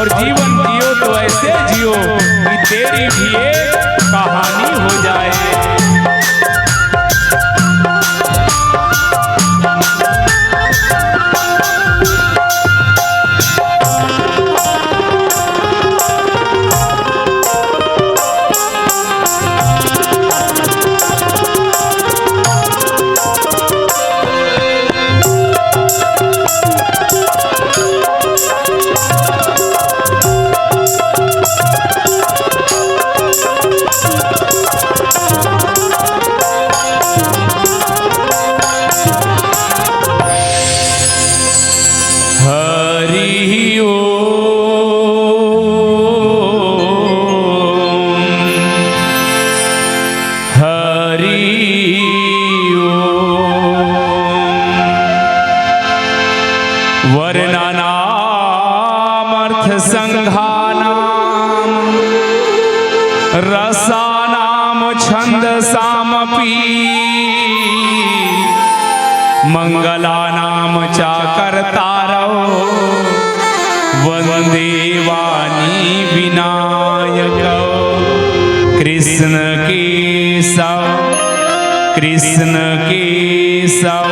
और जीवन जियो तो ऐसे जियो कि तेरी भी एक कहानी हो जाए। वर्णनामर्थ संघानाम रसानाम छंदसामपि मंगलानाम चाकर्तारौ वंदे वाणी विनायकौ। कृष्ण केशव कृष्ण केशव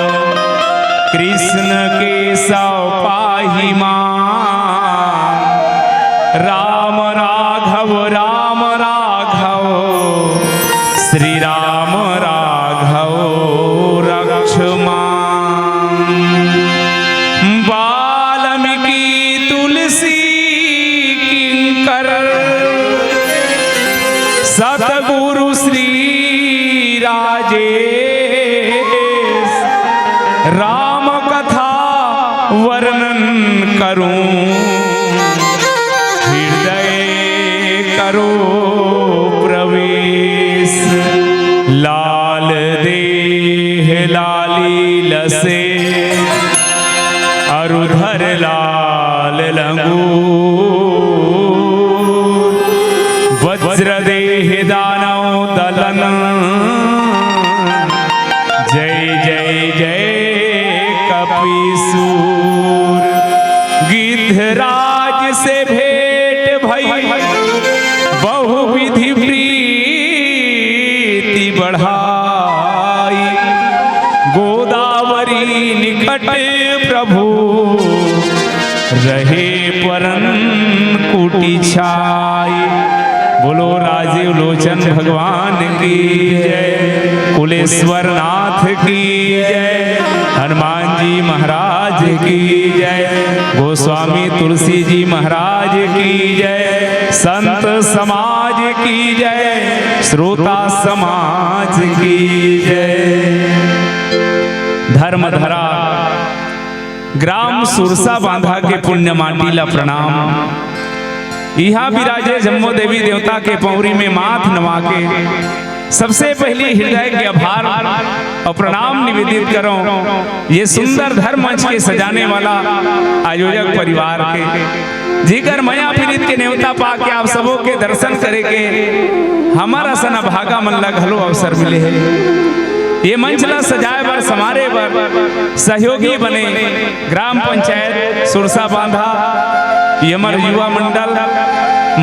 कृष्ण केशव पाहि मां। राम राघव श्री राम राघव रक्ष मां। वाल्मीकि तुलसी किंकर सतगुरु श्री राजेश। राम कथा वर्णन करूं हृदय करो प्रवेश। लाल देह लाली लसे अरुधर लाल लंगूर। वज्र देह दानव दलन जय जय जय कपीसूर। गिद्धराज से भेंट भई बहुविधि प्रीति बढ़ाई। गोदावरी निकट प्रभु रहे परन कुटी छाई। बोलो राजीव लोचन भगवान की जय। कुलेश्वर नाथ की जय। हनुमान जी महाराज की जय। गोस्वामी तुलसी जी महाराज की जय। संत समाज की जय। श्रोता समाज की जय। धर्मधरा ग्राम सुरसा बांधा के पुण्य माटीला प्रणाम। यहाँ विराजे जम्मो देवी देवता के पौरी में माथ नवा के सबसे पहले हृदय के आभार और प्रणाम निवेदित करो ये सुंदर धर्म मंच के सजाने वाला आयोजक परिवार के जिकर मया पीड़ित के न्योता पा के आप सबों के दर्शन करे के हमारा सना भागा मन लग हलो अवसर मिले है। ये मंच ला सजाए बर समारे बर सहयोगी बने ग्राम पंचायत सुरसा बांधा, यमर युवा मंडल,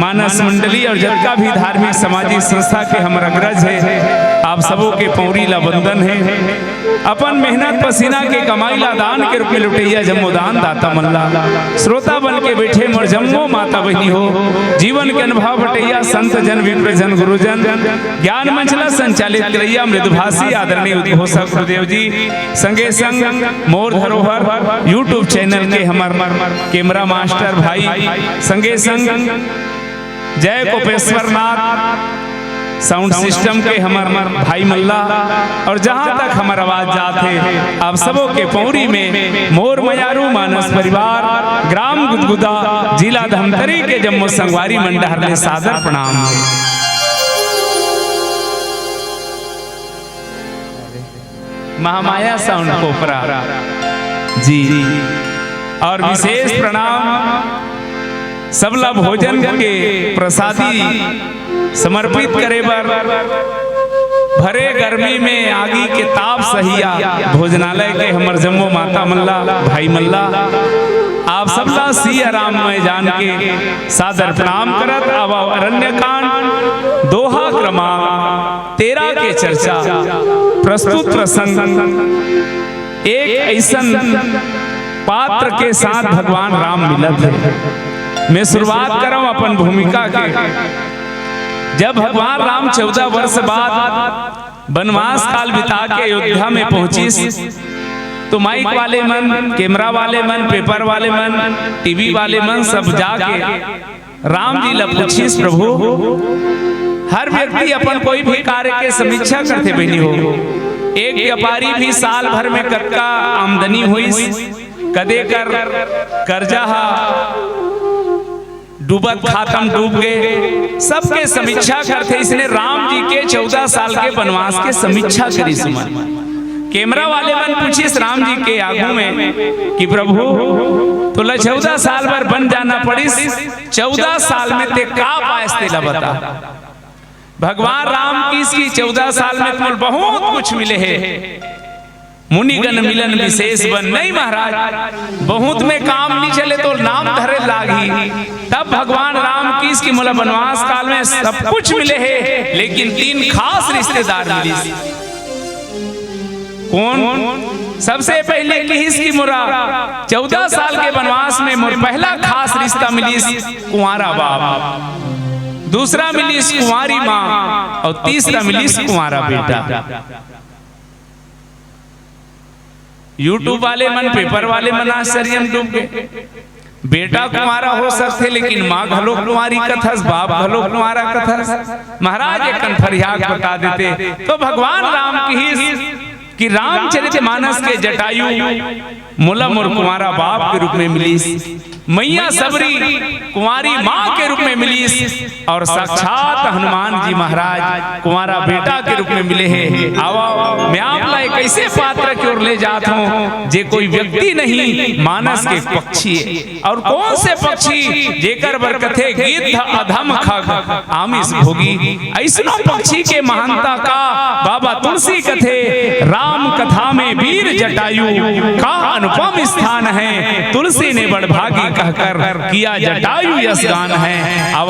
मानस मंडली और जबका भी धार्मिक सामाजिक संस्था के हम अग्रज है। आप सबों के पौरी ला वंदन है। अपन मेहनत पसीना के कमाई ला दान के रूप में लुटैया जम्मोदान दाता मल्ला। श्रोता बन के बैठे मोर जम्मो माता बहनी हो। जीवन के अनुभव बटैया संत जन विप्र जन गुरुजन ज्ञान मंचला संचालित करैया मृदुभाषी आदरणीय उद्घोषक गुरुदेव जी संगे संग मोर धरोहर यूट्यूब चैनल के हमार कैमरा मास्टर भाई संगे संग जय कोपेश्वर नाथ साउंड सिस्टम के हमार भाई मल्ला और जहां तक हमार आवाज जाते आप सबों के पौरी में मोर मयारू मानस परिवार ग्राम गुदगुदा जिला धमतरी के जम्मू संगवारी मंडहर ले सादर प्रणाम। महामाया साउंड कोपरा जी और विशेष प्रणाम सबला भोजन के प्रसादी समर्पित करे बर भरे गर्मी में आगी के ताप सहिया भोजनालय के हमर जम्मो माता मल्ला भाई मल्ला आप सबला सिया राम में जान के सादर प्रणाम करत। अब अरण्य कांड दोहा क्रमांक 13 के चर्चा प्रस्तुत प्रसंग एक ऐसन पात्र के साथ भगवान राम मिलत है। मैं शुरुआत करऊं अपन भूमिका के। जब भगवान राम 14 वर्ष बाद वनवास काल बिता के अयोध्या में पहुंची तो माइक वाले मन, कैमरा वाले मन, पेपर वाले मन, टीवी वाले मन सब जाके राम जी ला पूछिस प्रभु। हर व्यक्ति अपन कोई भी कार्य के समीक्षा करते बनी हो। एक व्यापारी भी साल भर में कतका आमदनी हुई, कदे कर कर्जा डूबत खातम डूब गए, सबके समीक्षा करते। इसने राम जी के 14 साल के वनवास के समीक्षा करी। सुमन कैमरा वाले मन पूछिस राम जी के आगू में कि प्रभु तो 14 साल भर बन जाना पड़िस, 14 साल में ते का पायस तेला बता। भगवान राम की इसकी 14 साल में तुम बहुत कुछ मिले है। मुनिगण मिलन विशेष बन नहीं महाराज, बहुत में काम नहीं चले तो नाम धरे लागी। तब भगवान राम की इसकी मोला वनवास काल में सब कुछ मिले है, लेकिन 3 खास रिश्तेदार मिली। कौन? सबसे पहले किस की मोरा 14 साल के वनवास में मोर पहला खास रिश्ता मिली कुंवारा बाप, दूसरा मिली कुंवारी माँ और तीसरा मिली कुंवारा बेटा। यूट्यूब वाले मन, पेपर वाले मन आश्चर्य में डूब गए। बेटा कुंवारा हो सकते लेकिन माँ घलो कुंवारी कथस, बाप घलो कुंवारा कथस। महाराज एक फरियाद बता देते तो भगवान राम की कि रामचरितमानस के जटायु मोला मोर कुंवारा बाप के रूप में मिली, मैया सबरी कुंवारी माँ के रूप में मिली, और साक्षात हनुमान जी महाराज कुंवारा बेटा के रूप में मिले हैं। आओ मैं आप ला एक ऐसे पात्र की ओर ले जाता हूँ जे कोई व्यक्ति नहीं, मानस के पक्षी है। और कौन से पक्षी? जेकर बरकथे गिद्ध अधम खग आमिष भोगी। ऐसनो पक्षी के महानता का बाबा तुलसी कथे राम कथा में वीर जटायु का अनुपम स्थान है। तुलसी ने बड़भागी कहकर किया जटायु यश गान है। अब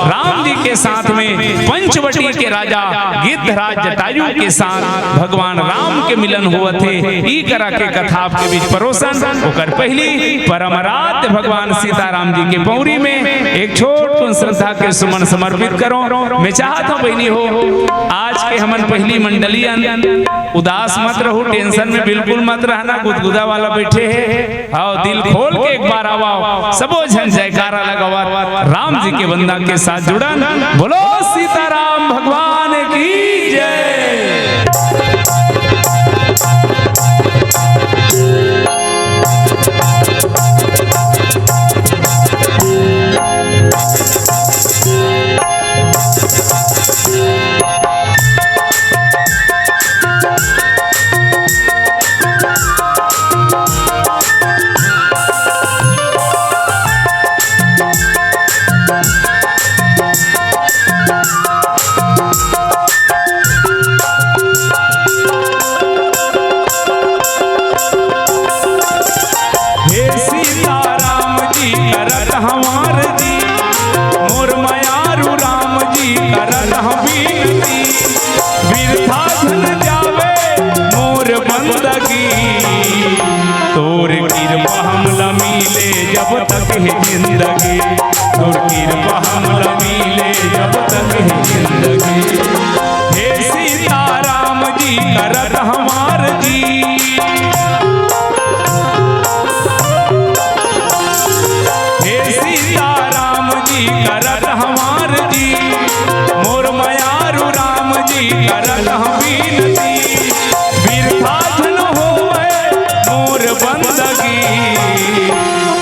राम जी के साथ में पंचवटी के राजा गिद्धराज जटायु के साथ भगवान राम के मिलन हुआ थे। ई करा के कथा आपके बीच परोसन होकर पहली परमरात भगवान सीताराम जी के पौरी में एक छोट श्रद्धा के सुमन समर्पित करो। मैं चाहता हूँ बहनी हो आज के हमन पहली मंडलियन उदास मत रहो, टेंशन में बिल्कुल मत रहना, गुदगुदा वाला बैठे है। आओ दिल खोल के एक बार आओ, सबो झन जयकारा लगावा, राम जी के बंदा के साथ जुड़न। बोलो सीताराम भगवान की जय। जब तक है जिंदगी तोर कृपा हमला मिले, जब तक है जिंदगी। हे सीताराम जी करत हमार जी, हे सीताराम जी करत हमार जी, मोर मयारू राम जी करत हम विनती। बिरथा जन होए मोर बंदगी,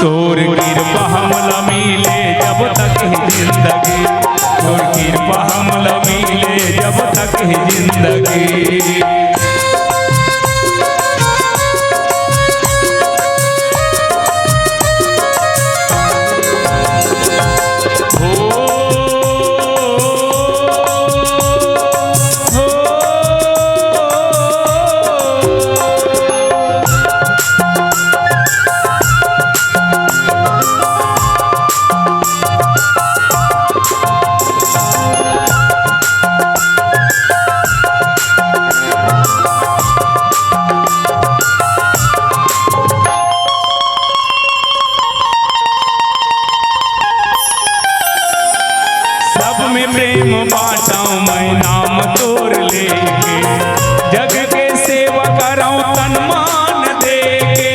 तोर कृपा हमला मिले जब तक है जिंदगी, तोर कृपा हमला मिले जब तक है जिंदगी। सब में प्रेम बांटाऊं मैं नाम तोर लेके, जग के सेवा कराऊं तन मान देके।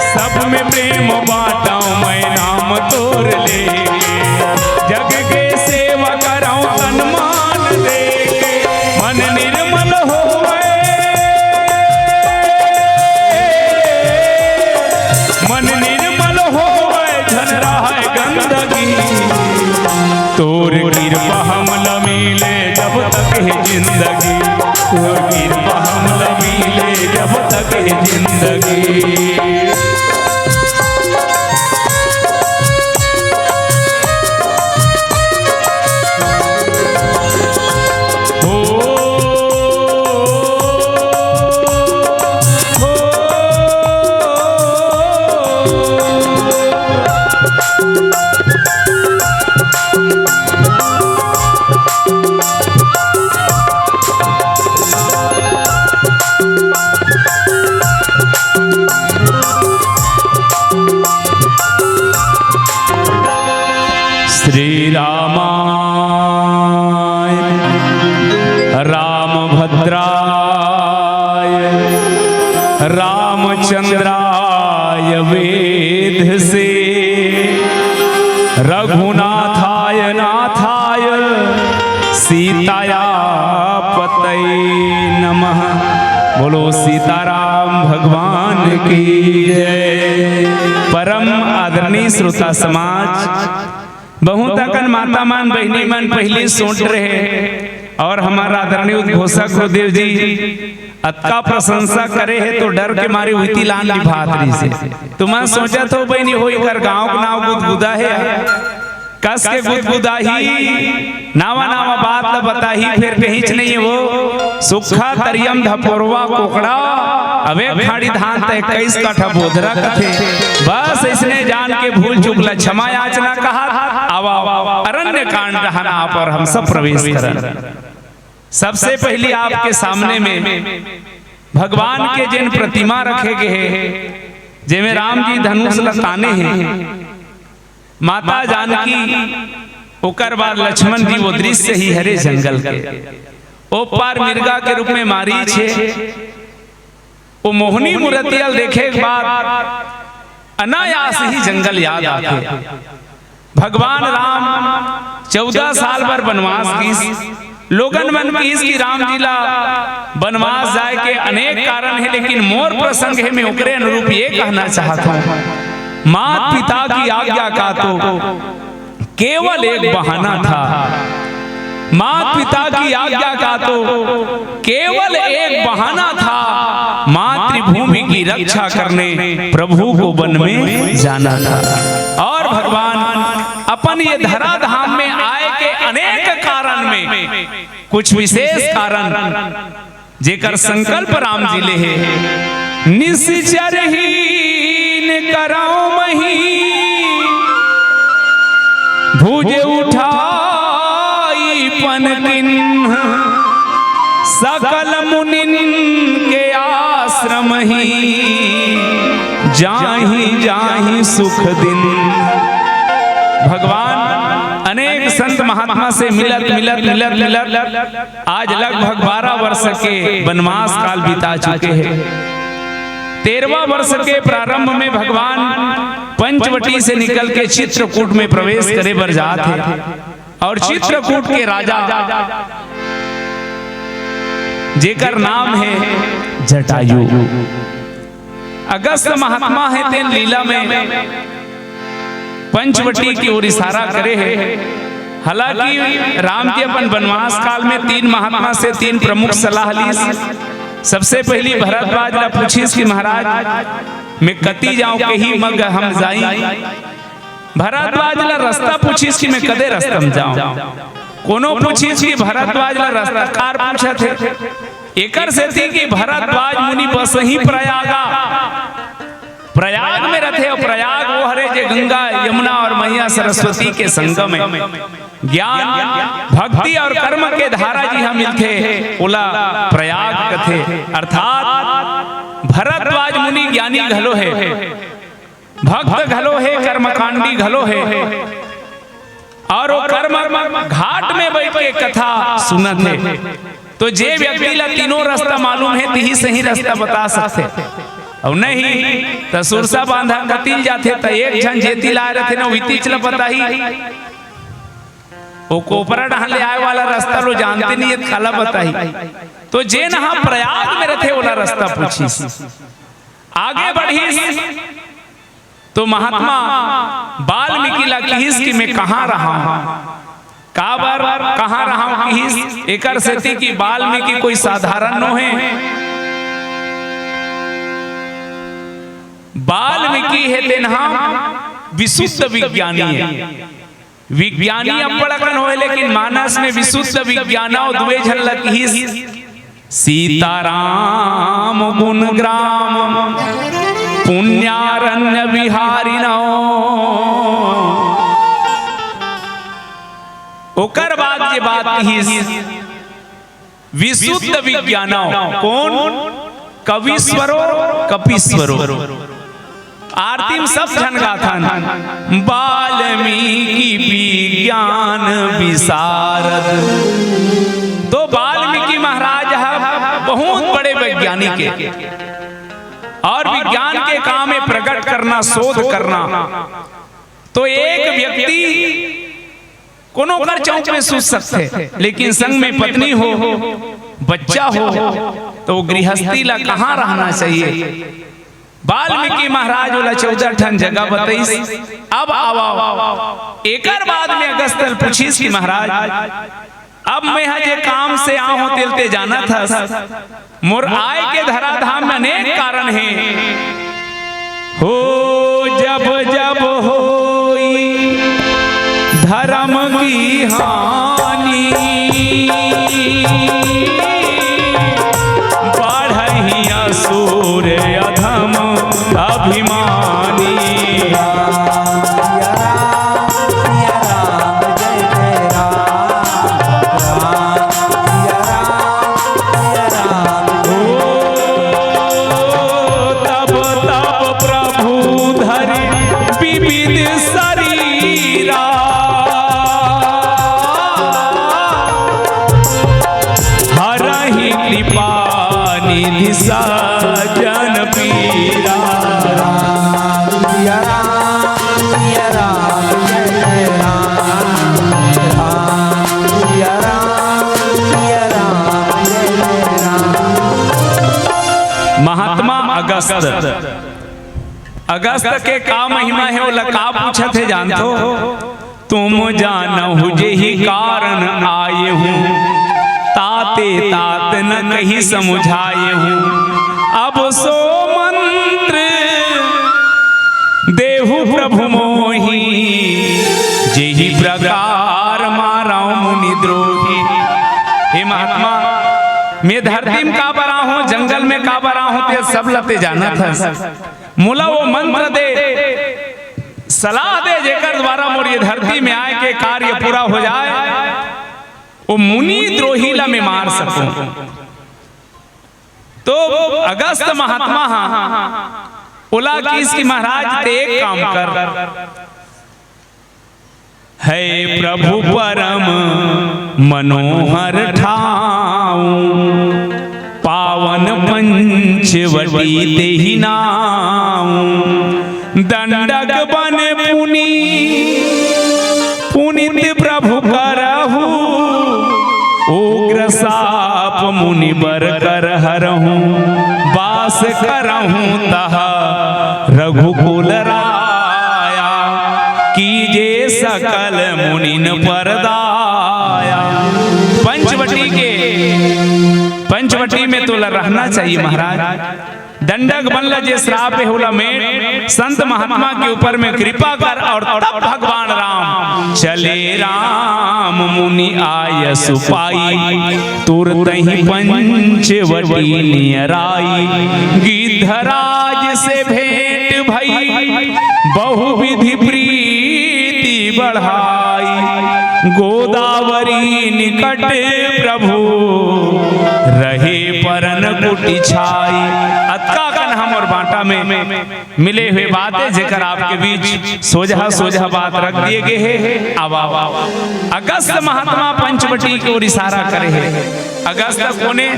सब में प्रेम बांटाऊं मैं नाम तोर लेके, जग के सेवा कराऊं तन मान देके। मन निर्मल होवे, मन निर्मल होवे झन रहा गंदगी। तोर कृपा हमला मिले जब तक है जिंदगी, तोर कृपा हमला मिले जब तक है जिंदगी। श्री रामाय रामभद्राय रामचंद्राय वेद से, रघुनाथाय नाथाय सीताया पतये नमः। बोलो सीताराम भगवान की जय। परम आदरणीय श्रोता समाज, बहुत अकन माता मान बहनी मन पहली सोच रहे और हमारा आदरणीय उद्घोषक गुरुदेव जी अतका प्रशंसा करे है तो डर के मारे हुई लान भातरी से। तुम्हारा सोचा तो बहनी होई कर गांव का नाव गुदगुदा है, कस के गुदगुदाही नावा नावा बात ल बताही, फिर कहीं नहीं है वो सुखा तरियम धपोरवा कोकड़ा अबे खाड़ी धान तय 21 काठा बोधरा कथे। बस इसने जान के भूल चूक ल क्षमा याचना कहा। आवा अरण्य कांड रहना पर हम सब प्रवेश करें। सबसे पहले आपके सामने में भगवान के जिन प्रतिमा रखे गए हैं, जिनमें राम जी धनुष लताने हैं, माता जानकी, ओकर बाद लक्ष्मण जी वो दृश्य ही हरे जंगल के ओ पार मिर्गा के रूप में मारी छे। वो मोहनी मूर्तियल देखे के बाद अनायास ही जंगल याद आते। भगवान राम 14 साल भर बनवास की लोगन मन की राम जिला बनवास जाए के अनेक कारण है, लेकिन मोर प्रसंग है मैं ओकरे अनुरूप ये कहना चाहता हूँ। माता पिता की आज्ञा का तो केवल एक बहाना था, माता पिता की आज्ञा का तो केवल एक बहाना था, मातृभूमि की रक्षा करने प्रभु को वन में जाना था। और भगवान अपन ये धरा धाम में आए के अनेक कारण में कुछ विशेष कारण जेकर संकल्प राम जी ले है। निश्चरहीन कराओ मही भुज उठाई पनकिन, सकल मुनिन के आश्रम ही जाहि जाहि सुख दिन। भगवान अनेक संत महात्मा से मिलत मिलत मिलत मिलत आज लगभग 12 वर्ष के वनवास काल बिता चुके हैं। 13वां वर्ष के प्रारंभ में भगवान पंचवटी से निकल के चित्रकूट में प्रवेश करे बर जात है, और चित्रकूट के राजा जेकर नाम है जटायु, अगस्त महात्मा है तेन लीला में पंचवटी की ओर इशारा करे है। हालांकि राम जी अपन वनवास काल में 3 महात्मा से 3 प्रमुख सलाह ली। सबसे पहली भरद्वाज ला पूछीस कि महाराज मैं कती जाऊं कहीं मग हम जाई। भरद्वाज ला रास्ता पूछीस कि मैं कदे रास्ता में जाऊं। कोनो पूछीस कि भरद्वाज ला रास्ता कार पूछा थे। एकर से थी कि भरद्वाज मुनि बस ही प्रयाग में रहते, और प्रयाग वो हरे जे गंगा यमुना और मैया सरस्वती के संगम में ज्ञान भक्ति और कर्म के धारा जी हम मिलते ओला प्रयाग कथे। अर्थात भरद्वाज मुनि ज्ञानी घलो है, भक्त घलो है, कर्मकांडी घलो है, और वो कर्म घाट में बैठ के कथा सुनत है। तो जे व्यक्ति ला तीनों रास्ता मालूम है तिही सही रास्ता बता सकते, और नहीं तो सुरसा बांधा कतिल जाते तो एक जन जेती लाए रहते ना विती चला पता ही वो कोपरा डहां ले आए वाला रास्ता लो जानते नहीं है खाला बताई। तो जे नहा प्रयाग में रहते वाला रास्ता पूछी आगे बढ़ी तो महात्मा वाल्मीकि ला कहिस कि मैं कहाँ रहा हूँ, काबर कहाँ रहा हूँ कहिस। एकर सेती की वाल्मीकि कोई साधारण नो है, वाल्मीकि है तेनहा विशुद्ध विज्ञानी है। विज्ञानी अपड़कन होए लेकिन मानस में विशुद्ध विज्ञान और दुए झलक ही सीताराम गुण ग्राम पुण्यारण्य विहारिणो। ओकर बाद ये बात ही विशुद्ध विज्ञान कौन, कविश्वरो कपीश्वरो। आरती में सब जन गाथन वाल्मीकि विज्ञान विशारद। तो वाल्मीकि महाराज बहुत बड़े वैज्ञानिक है और विज्ञान के काम में प्रकट करना, शोध करना। तो एक व्यक्ति कोनो कर चौक में सूझ सकते, लेकिन संग में पत्नी हो, बच्चा हो, तो गृहस्थी ला कहाँ रहना चाहिए। वाल्मीकि महाराज वाला 14 ठन जगह बताइस। अब आओ एकर बाद में अगस्त्य पूछिस कि महाराज अब मैं जे काम से आऊं तेलते जाना था, मोर आय के धराधाम में अनेक कारण हैं। हो जब जब होई धर्म की हानि, बढ़ही असुर अधम अभिमानी। तब तब प्रभु धरि विविध शरीरा, हरहि कृपा निधि सजन पीरा। महात्मा अगस्त के का महिमा है वो लका पूछत है जानतो। तुम जानहु जेहि कारण आए हूँ, ताते तात न कहीं समझाए हूँ। अब सो मंत्र देहु प्रभु मोहि, जेहि प्रकार माराऊ मुनि द्रोही। हे महात्मा मैं धरती में का बरा हूँ, जंगल में का बरा हूँ, ते सब लते जाना था। मुला वो मंत्र दे, सलाह दे, जेकर द्वारा मोर ये धरती में आए के कार्य पूरा हो जाए, वो मुनि द्रोही ला में मार सकूं। तो अगस्त महात्मा बोला कि इसकी महाराज ते एक काम कर, है प्रभु परम मनोहर ठाऊं, पावन पंचवटी देहि नाऊं। दंडक बन पुनि पुनित प्रभु करहु, उग्र साप मुनि बर कर हरहूं। वास करहूं तहा रघुकुल राया, कीजे सकल मुनिन परदाया। पंचवटी में तो रहना चाहिए महाराज। दंडक बनला जे श्राप होला में संत महात्मा के ऊपर में कृपा कर। और तब भगवान राम चले, राम मुनि आय सुपाई, तुरत ही पंचवटी नियराई। गिद्धराज से भेंट भई, बहुविधि प्रीति बढ़ाई। गो निकट प्रभु रहे परन कुटी छाई। अतका कन हम और बांटा में मिले हुए बातें जेकर आपके बीच सोझा सोझा बात रख दिए गए है। अब अगस्त महात्मा पंचवटी की ओर इशारा करे है। अगस्त कोने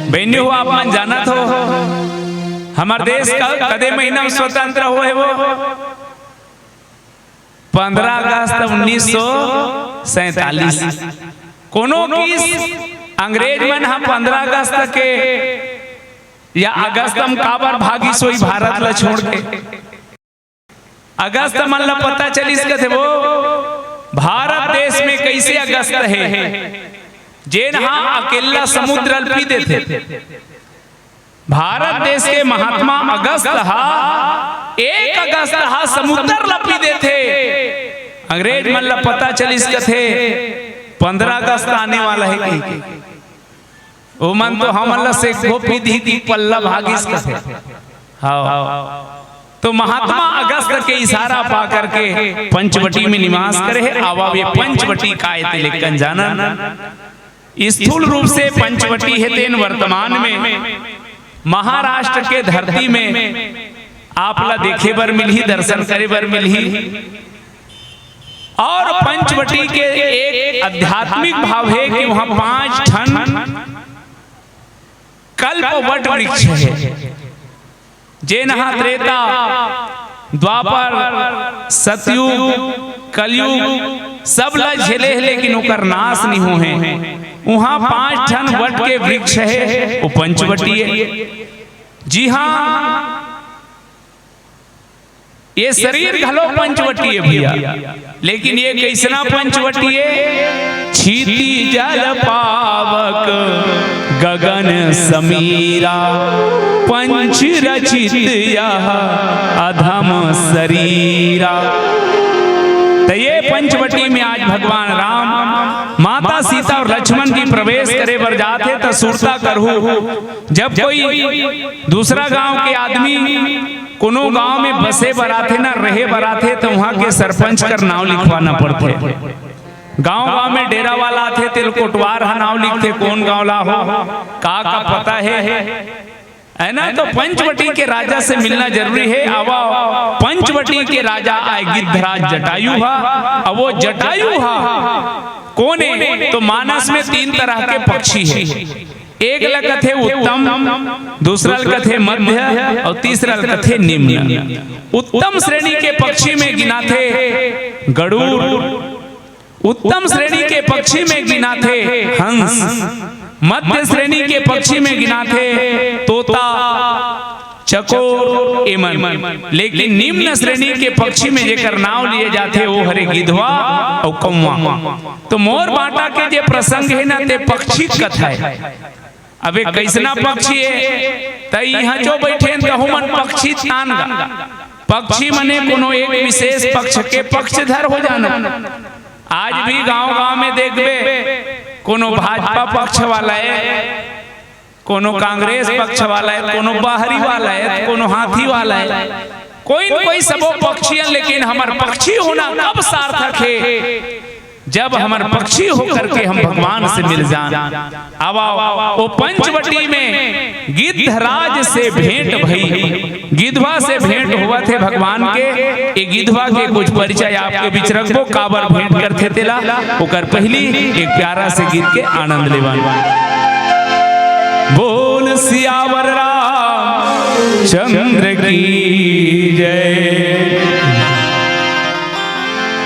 बहनी हो आप मन जाना तो हमारे देश का कदे महीना में स्वतंत्र हुए वो 15 अगस्त 1947। कोनो किस अंग्रेज मन हम 15 अगस्त के या अगस्त हम काबर भागी सोई भारत ला छोड़ के। अगस्त मन ला पता चलिस के वो भारत देश में कैसे अगस्त है जेन हाँ अकेला समुद्र पी देते। भारत देश के महात्मा अगस्त हा 1 अगस्त हा समुद्र लपी देते। अंग्रेज मन ला पता चलिस कथे 15 अगस्त आने वाला है कि ओ मन तो हमन ला से गोपी दी पल्ला भागिस कथे। हाँ तो महात्मा अगस्त के इशारा पा करके पंचवटी में निवास करे है। आवा ये पंचवटी कायते लेकिन जाना स्थूल रूप से पंचवटी है तेन वर्तमान में महाराष्ट्र के धरती में आप ला देखे बर मिलही, दर्शन करे बर मिलही। और पंचवटी के एक आध्यात्मिक भाव है कि वहां 5 ठन कल्प वट वृक्ष है जे नहा त्रेता द्वापर सतयुग कलयुग सब ला झेले है लेकिन ओकर नाश नहीं हो है। वहां 5 ठन वट के वृक्ष है वो पंचवटी है। जी हाँ ये शरीर घलो पंचवटी है भैया, लेकिन ये कैसना पंचवटी है? छीती जल पावक गगन समीरा पंच रचित यह अधम शरीरा। तो ये पंचवटी में आज भगवान राम माता सीता और लक्ष्मण की प्रवेश करे बर जाते तो सुरता करहु। जब कोई दूसरा गांव के आदमी कोनो गांव में बसे बराथे ना रहे बराथे तो वहां के सरपंच कर नाव लिखवाना पड़ते। गांव में डेरा वाला थे तिल कोटवार नाव लिखते कौन गांव ला हो का पता है ना। तो पंचवटी के राजा से मिलना जरूरी है। अब पंचवटी के राजा आए गिद्धराज जटायु हा। अब वो जटायु हा कौन है? तो मानस में 3 तरह के पक्षी है। एक लकथ है उत्तम, दूसरा लकथ है मध्य और तीसरा लकथ है निम्न। उत्तम श्रेणी के पक्षी में गिना थे गरुड़, उत्तम श्रेणी के पक्षी में गिना थे हंस, मध्य श्रेणी के पक्षी में गिना थे तोता चकोर एमन। लेकिन निम्न श्रेणी के पक्षी में जेकर नाव लिए जाते वो हरे गिधवा और कौवा। तो मोर बाटा के जे प्रसंग है ना ते पक्षी कथा है। अबे कैसना पक्षी है तई यहाँ जो बैठे मन पक्षी तान गा। पक्षी मने कोनो एक विशेष पक्ष के पक्षधर हो जाना। आज भी गांव-गांव में देखबे कोनो भाजपा पक्ष वाला है, कोनो कांग्रेस पक्ष वाला है, कोनो बाहरी वाला है, कोनो हाथी वाला है, कोई न कोई सबो पक्षी है। लेकिन हमार पक्षी होना कब सार्थक है? जब हमार पक्षी होकर के हम भगवान से मिल जाएं। अब वो पंचवटी में गिद्धराज से भेंट भई, गिद्धवा से भेंट हुआ थे भगवान के। ये गिद्धवा के कुछ परिचय आपके बीच रखबो काबर भेंट करते तेला ओकर पहली एक प्यारा से गीत के आनंद लेवान। बोल सियावर रामचंद्र की जय।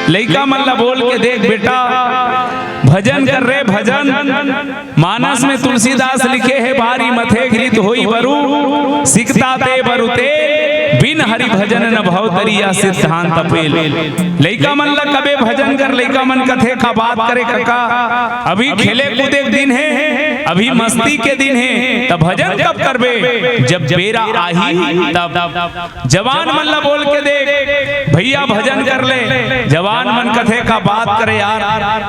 लइका मल्ला बोल के देख बेटा भजन कर रे भजन। मानस में तुलसीदास लिखे है बारी मथे घृत होई बरु सिकता ते बरुते बिन हरि भजन न भव तरिया सिद्धांत पेल। लइका मन ला कबे भजन कर लइका मन कथे का बात करे काका। अभी खेले कूदे दिन है, अभी मस्ती के दिन है, तब भजन कब करबे? जब बेरा आही तब। जवान मन ला बोल के देख भैया भजन कर ले। जवान मन कथे का बात करे यार,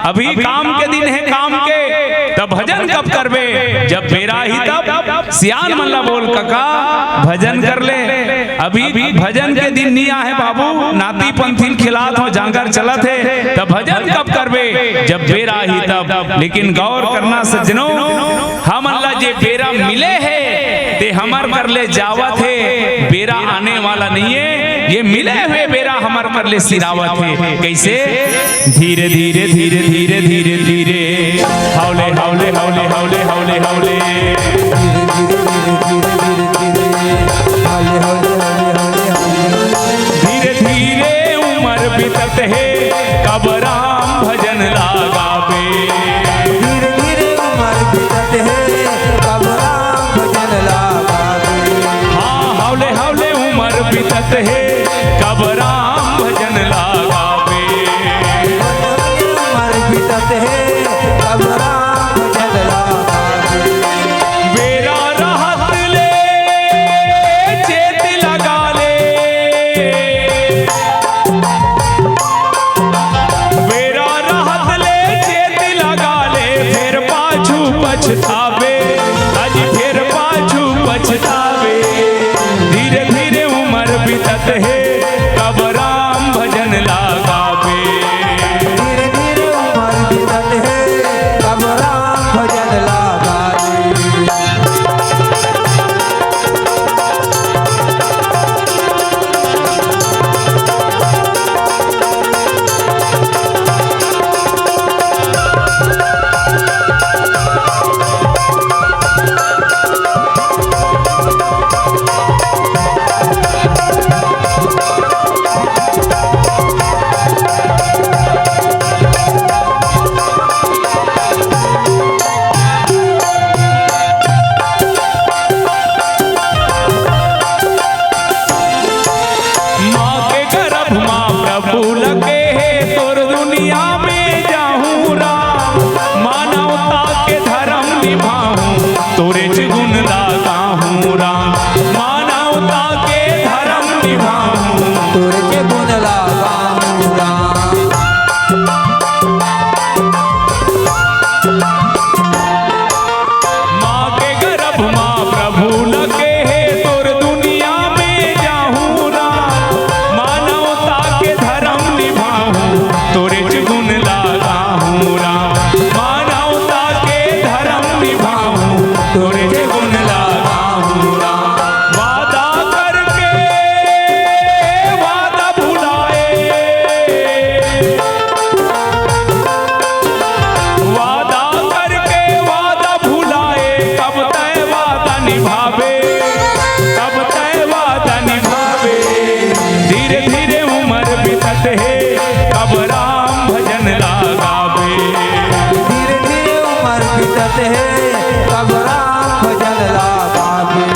अभी काम के दिन है काम के, तो तब भजन कब करबे जब बेरा ही तब सियान मल्ला बोल काका भजन कर ले अभी भजन के दिन नहीं आए बाबू नाती पंथीन खिलात हो जांगर चलत है तब भजन कब करबे जब बेरा ही तब। लेकिन गौर करना सज्जनों हम अल्लाह जे बेरा मिले है ते हमर कर ले जावत है बेरा आने वाला नहीं है ये मिले हुए बेरा हमर कर ले सिरावत है। कैसे धीरे धीरे धीरे धीरे धीरे धीरे हौले हौले हौले हौले हौले हौले धीरे धीरे उम्र बीतत है कब राम भजन लगावे धीरे धीरे उम्र बीतत है कब राम भजन लगावे। हाँ हौले हौले उम्र बीतत है कब राम भजन लगावे उम्र बीतत है कब राम भजन लगावे। बेरा रहत ले चेत लगा ले बेरा रहत ले चेत लगा ले फिर पाछू पछतावे आज फिर पाछू पछतावे धीरे धीरे उम्र बीतत है कब राम भजन लगावे धीरे धीरे उम्र बीतत है कब राम भजन लगावे। माँ के गर्भ माँ प्रभु लगे है तोर दुनिया में जाहूँ राम मानवता के धर्म निभाऊं तोरे गुण लगाहूँ राम मानवता के धर्म निभाऊं तुरके गुण लगाऊं राम। माँ के गर्भ माँ प्रभु लगे है तोर दुनिया में जाहूँ राम मानवता के धर्म निभाऊं तोरे गुण लगाहूँ राम मानवता के धर्म निभाऊं तोरे गुण लगाहूँ राम। वादा करके वादा भुलाए वादा करके वादा भुलाए कब तय वादा निभावे कब तय वादा निभावे धीरे धीरे उम्र बीतत है कब राम भजन लगावे धीरे धीरे उम्र बीतत है कब राम भजन लगावे।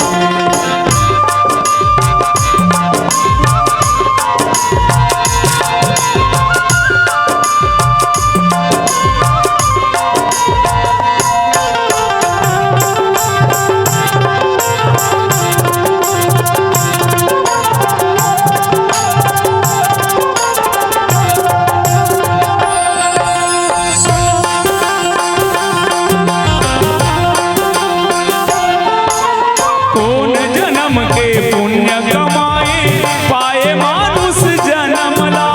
कौन जन्म के पुण्य कमाए पाए मानुष जन्मला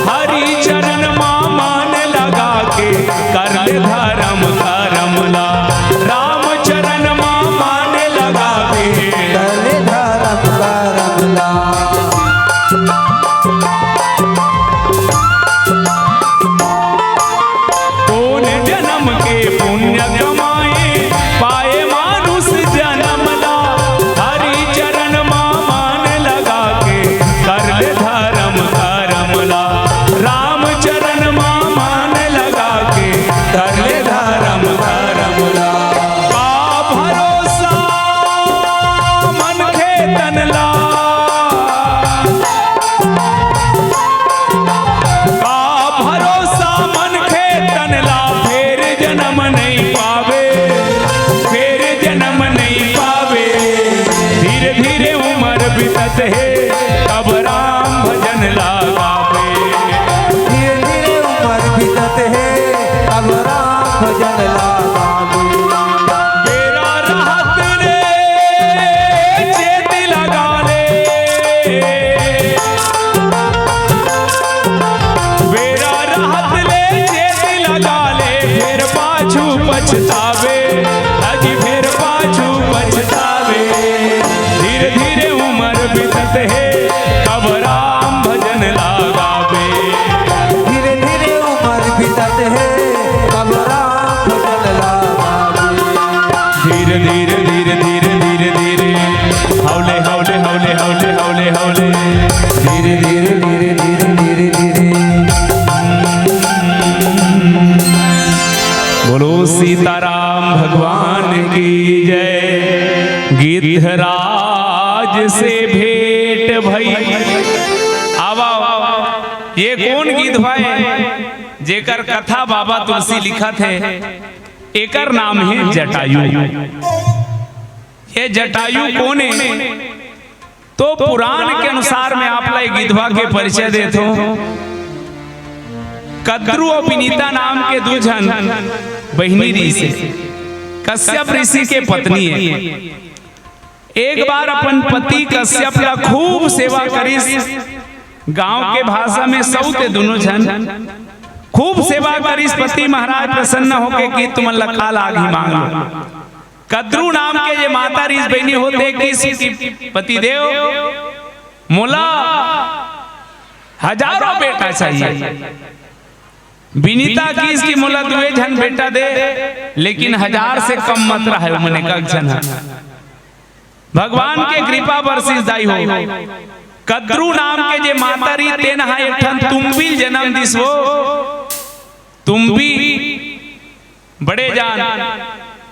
हरि चरण मां मान लगा के कर ले धर्म करमला राम चरण मां मान लगा के करले धर्म करमला। कौन जन्म के पुण्य कमाए पाए मानुष जन्मला हरि चरण मां मान लगा के कर ले धर्म करमला राम चरण मां मान लगा के कर ले धर्म करमला। का भरोसा मन के तनला का भरोसा मन के तनला फिर जन्म नहीं पावे फिर जन्म नहीं पावे धीरे धीरे उम्र बीतत है कब राम भजन लगावे धीरे धीरे उम्र बीतत है कब राम भजन लगावे। पाछू पछतावे, अजी फिर पाछू पछतावे। धीरे धीरे उम्र बीतत है, कब राम भजन लगावे। धीरे धीरे उम्र बीतत है, कब राम भजन लगावे। धीरे धीरे धीरे धीरे धीरे धीरे हौले हौले हौले हौले हौले हौले धीरे धीरे धीरे धीरे धीरे धीरे। बोलो सीताराम भगवान की जय। गिद्धराज से भेंट भई। आवा ये कौन गीत भाई जेकर कथा बाबा तुलसी लिखत है, एकर नाम है जटायु। ये जटायु कौन है? तो पुराण के अनुसार मैं आप ला गिद्धवा के परिचय देता हूं। कद्रु और विनीता नाम के दो जन बहिनी ऋषि, कश्यप ऋषि के पत्नी है। एक बार अपन पति कश्यप का खूब सेवा करिस। गांव के भाषा में सौते दोनों जन खूब सेवा करिस। पति महाराज प्रसन्न होके कि तुम लखा लाग ही मांग लो। कद्रु नाम के ये माता ऋषि बहनी होते कि पति देव मोला हजारों बेटा चाहिए। विनीता की इसकी मोला दुए जन बेटा दे, लेकिन 1000 से कम मत रहे। मैंने कक्षण भगवान के कृपा बरसिस दाई हो। कद्रु नाम के जे माता री तेन हा एकठन तुम्बी जन्म दिस हो। तुम्बी बड़े जान,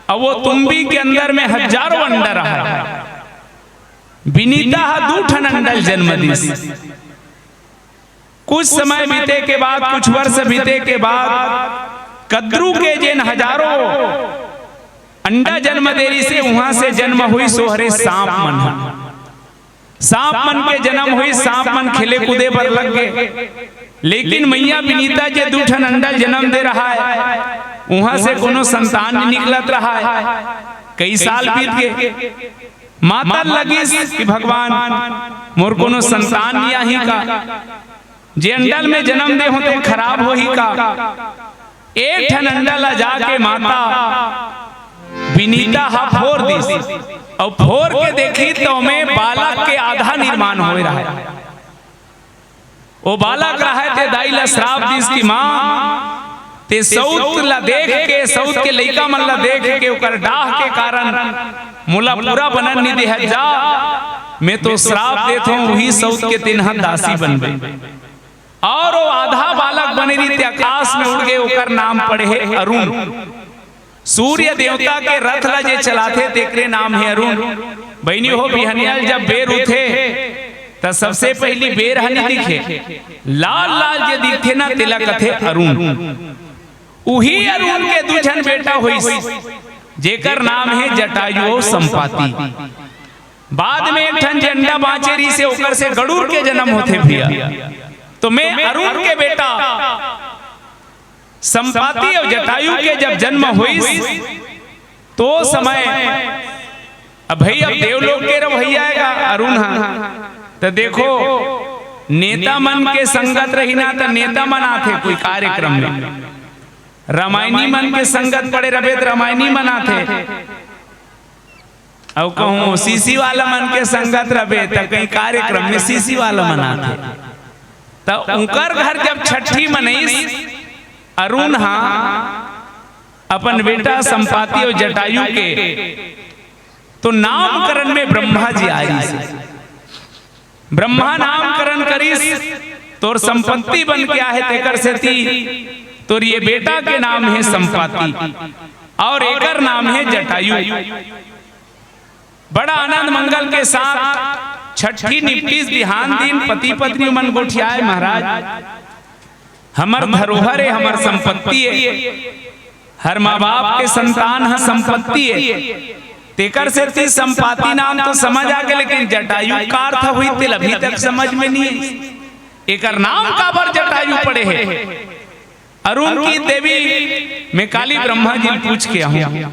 अब वो तुम्बी के अंदर में हजारों अंडा रहा। विनीता हा 2 ठन अंडल जन्म दिस। कुछ समय बीते के बाद, कुछ वर्ष बीते के बाद कद्रु के जिन हजारों अंडा जन्म देरी से वहां से जन्म हुई सोहरे सांप मन। सांप मन के जन्म हुई, सांप मन खेले कूदे पर लग गए। लेकिन मैया विनीता जे 2 ठन अंडा जन्म दे रहा है, वहां से कोनो संतान नहीं निकलत रहा है। कई साल बीत गए। माता लगी कि भगवान मोर कोनो संतान नहीं आही का, जे अंडल में जन्म दे होते खराब हो ही का। एक ठन अंडा जाके माता विनीता हा फोर दिस, और फोर के देखी तो में बालक के आधा निर्माण हो रहा है। वो बालक रहा है दाई ला श्राप दिस की माँ ते सौत ला देख के, सौत के लइका मन ला देख के ओकर डाह के कारण मोला पूरा बनन नहीं दे जा। मैं तो श्राप देता हूं वही सौत के तिन्हा दासी बनबे। और वो आधा बालक बने रीते आकाश में उड़ गए। ओकर नाम पड़े है अरुण। सूर्य देवता के रथ ला जे चलाते तेकरे नाम है अरुण। बहनी हो बिहनियल जब बेर उठे तो सबसे पहली बेर हनी दिखे, लाल लाल जे दिखे ना तिलक थे अरुण। उही अरुण के 2 जन बेटा हुई, जेकर नाम है जटायु संपाति। बाद में एक ठन झंडा बांचेरी से ओकर से गरुड़ के जन्म होते भैया। तो मैं अरुण के बेटा संपाति और जटायु के जब जन्म हुई तो समय अब भैया देवलोक के रवैया अरुण तो देखो नेता मन के संगत रही ना तो नेता मन आते कोई कार्यक्रम में। रामायणी मन के संगत पड़े रहे तो रामायणी मन आते, और कहूँ सीसी वाला मन के संगत रहे तो कहीं कार्यक्रम में सीसी वाला मन आते। तो उनकर घर जब छठी मनईस अरुण हा अपन बेटा संपाति और जटायु के, तो नामकरण में ब्रह्मा जी आई से ब्रह्मा नामकरण करीस तोर संपत्ति बन के आहे तेकर से ती तोर ये बेटा के नाम है संपाति और एकर नाम है जटायु। बड़ा आनंद मंगल के साथ छठी निपटीस बिहान दिन पति पत्नी मन गोठियाए। महाराज हमर धरोहर है, हमर संपत्ति है, हर माँ बाप के संतान है संपत्ति है। तेकर से ती संपाति नाम तो समझ आ गए, लेकिन जटायु का अर्थ हुई तिल अभी तक समझ में नहीं। एकर नाम काबर जटायु पड़े है। अरुण की देवी में काली ब्रह्मा जी पूछ के आऊं,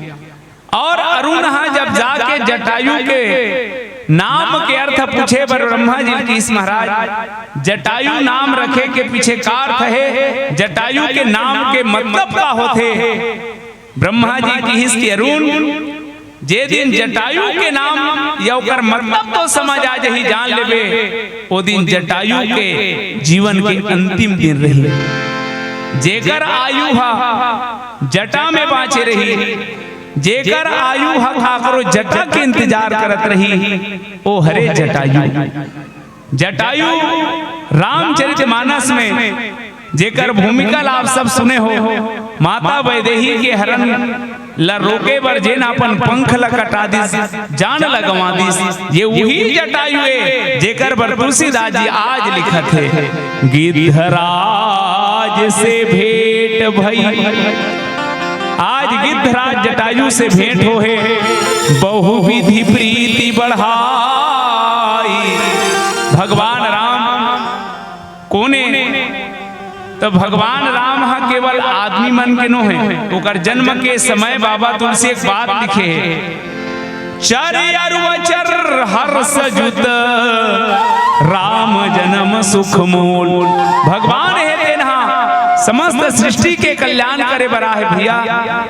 और अरुण हा जब जाके जटायु के नाम के अर्थ पूछे पर ब्रह्मा जी की इस महाराज जटायु नाम रखे के पीछे का अर्थ है, जटायु के नाम के मतलब का होते। ब्रह्मा जी की हिस के अरुण जे दिन जटायु के नाम या ओकर मतलब तो समझ आ जही जान लेबे ओ दिन जटायु के जीवन के अंतिम दिन रही। जेकर आयु हा जटा में बाँचे रही, जेकर आयु हा खाकरो जटा के इंतजार करत रही, ओ हरे जटायु। जटायु रामचरितमानस में जेकर भूमिका आप सब सुने हो, माता वैदेही के हरण ल रोके बर जेन अपन पंख ल कटा दिस, जान ल गंवा दिस, ये वही जटायु है जेकर बर तुलसीदास जी आज लिखत है, गिद्धराज से भेंट भई। आज गिद्धराज जटायु से भेंट हो है, बहुविधि प्रीति बढ़ाई। भगवान राम कोने तो भगवान राम हा केवल आदमी मन के नो है। ओकर जन्म के समय बाबा तुलसी एक बात लिखे है, चर हर्ष जुत राम जन्म सुख मूल। भगवान है तेनहा समस्त सृष्टि के कल्याण करे बरा है भैया,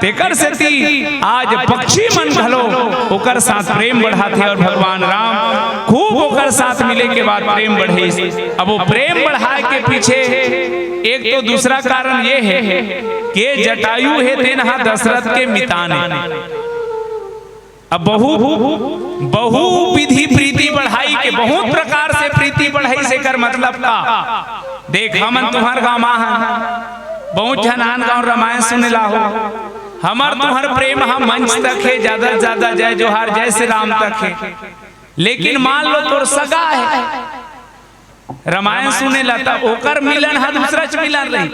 तेकर से ती आज पक्षी मन घलो ओकर साथ प्रेम बढ़ाते और भगवान राम खूब ओकर साथ मिले के बाद प्रेम बढ़े। अब वो प्रेम बढ़ाए के पीछे एक तो दूसरा कारण ये है कि जटायु है तेनहा दशरथ के मिताने। अब बहु विधि प्रीति बढ़ाई के बहुत प्रकार से प्रीति बढ़ाई से कर मतलब का देख, हमन तुम्हार गाँव बहुत झनान गाँव रामायण सुने ला हो, हमार तुम्हार प्रेम हम मंच तक है, ज्यादा से ज्यादा जय जोहार जय श्री राम तक है। लेकिन मान लो तोर सगा है रामायण सुने ला था, ओकर मिलन हा दूसरा च मिलन रही।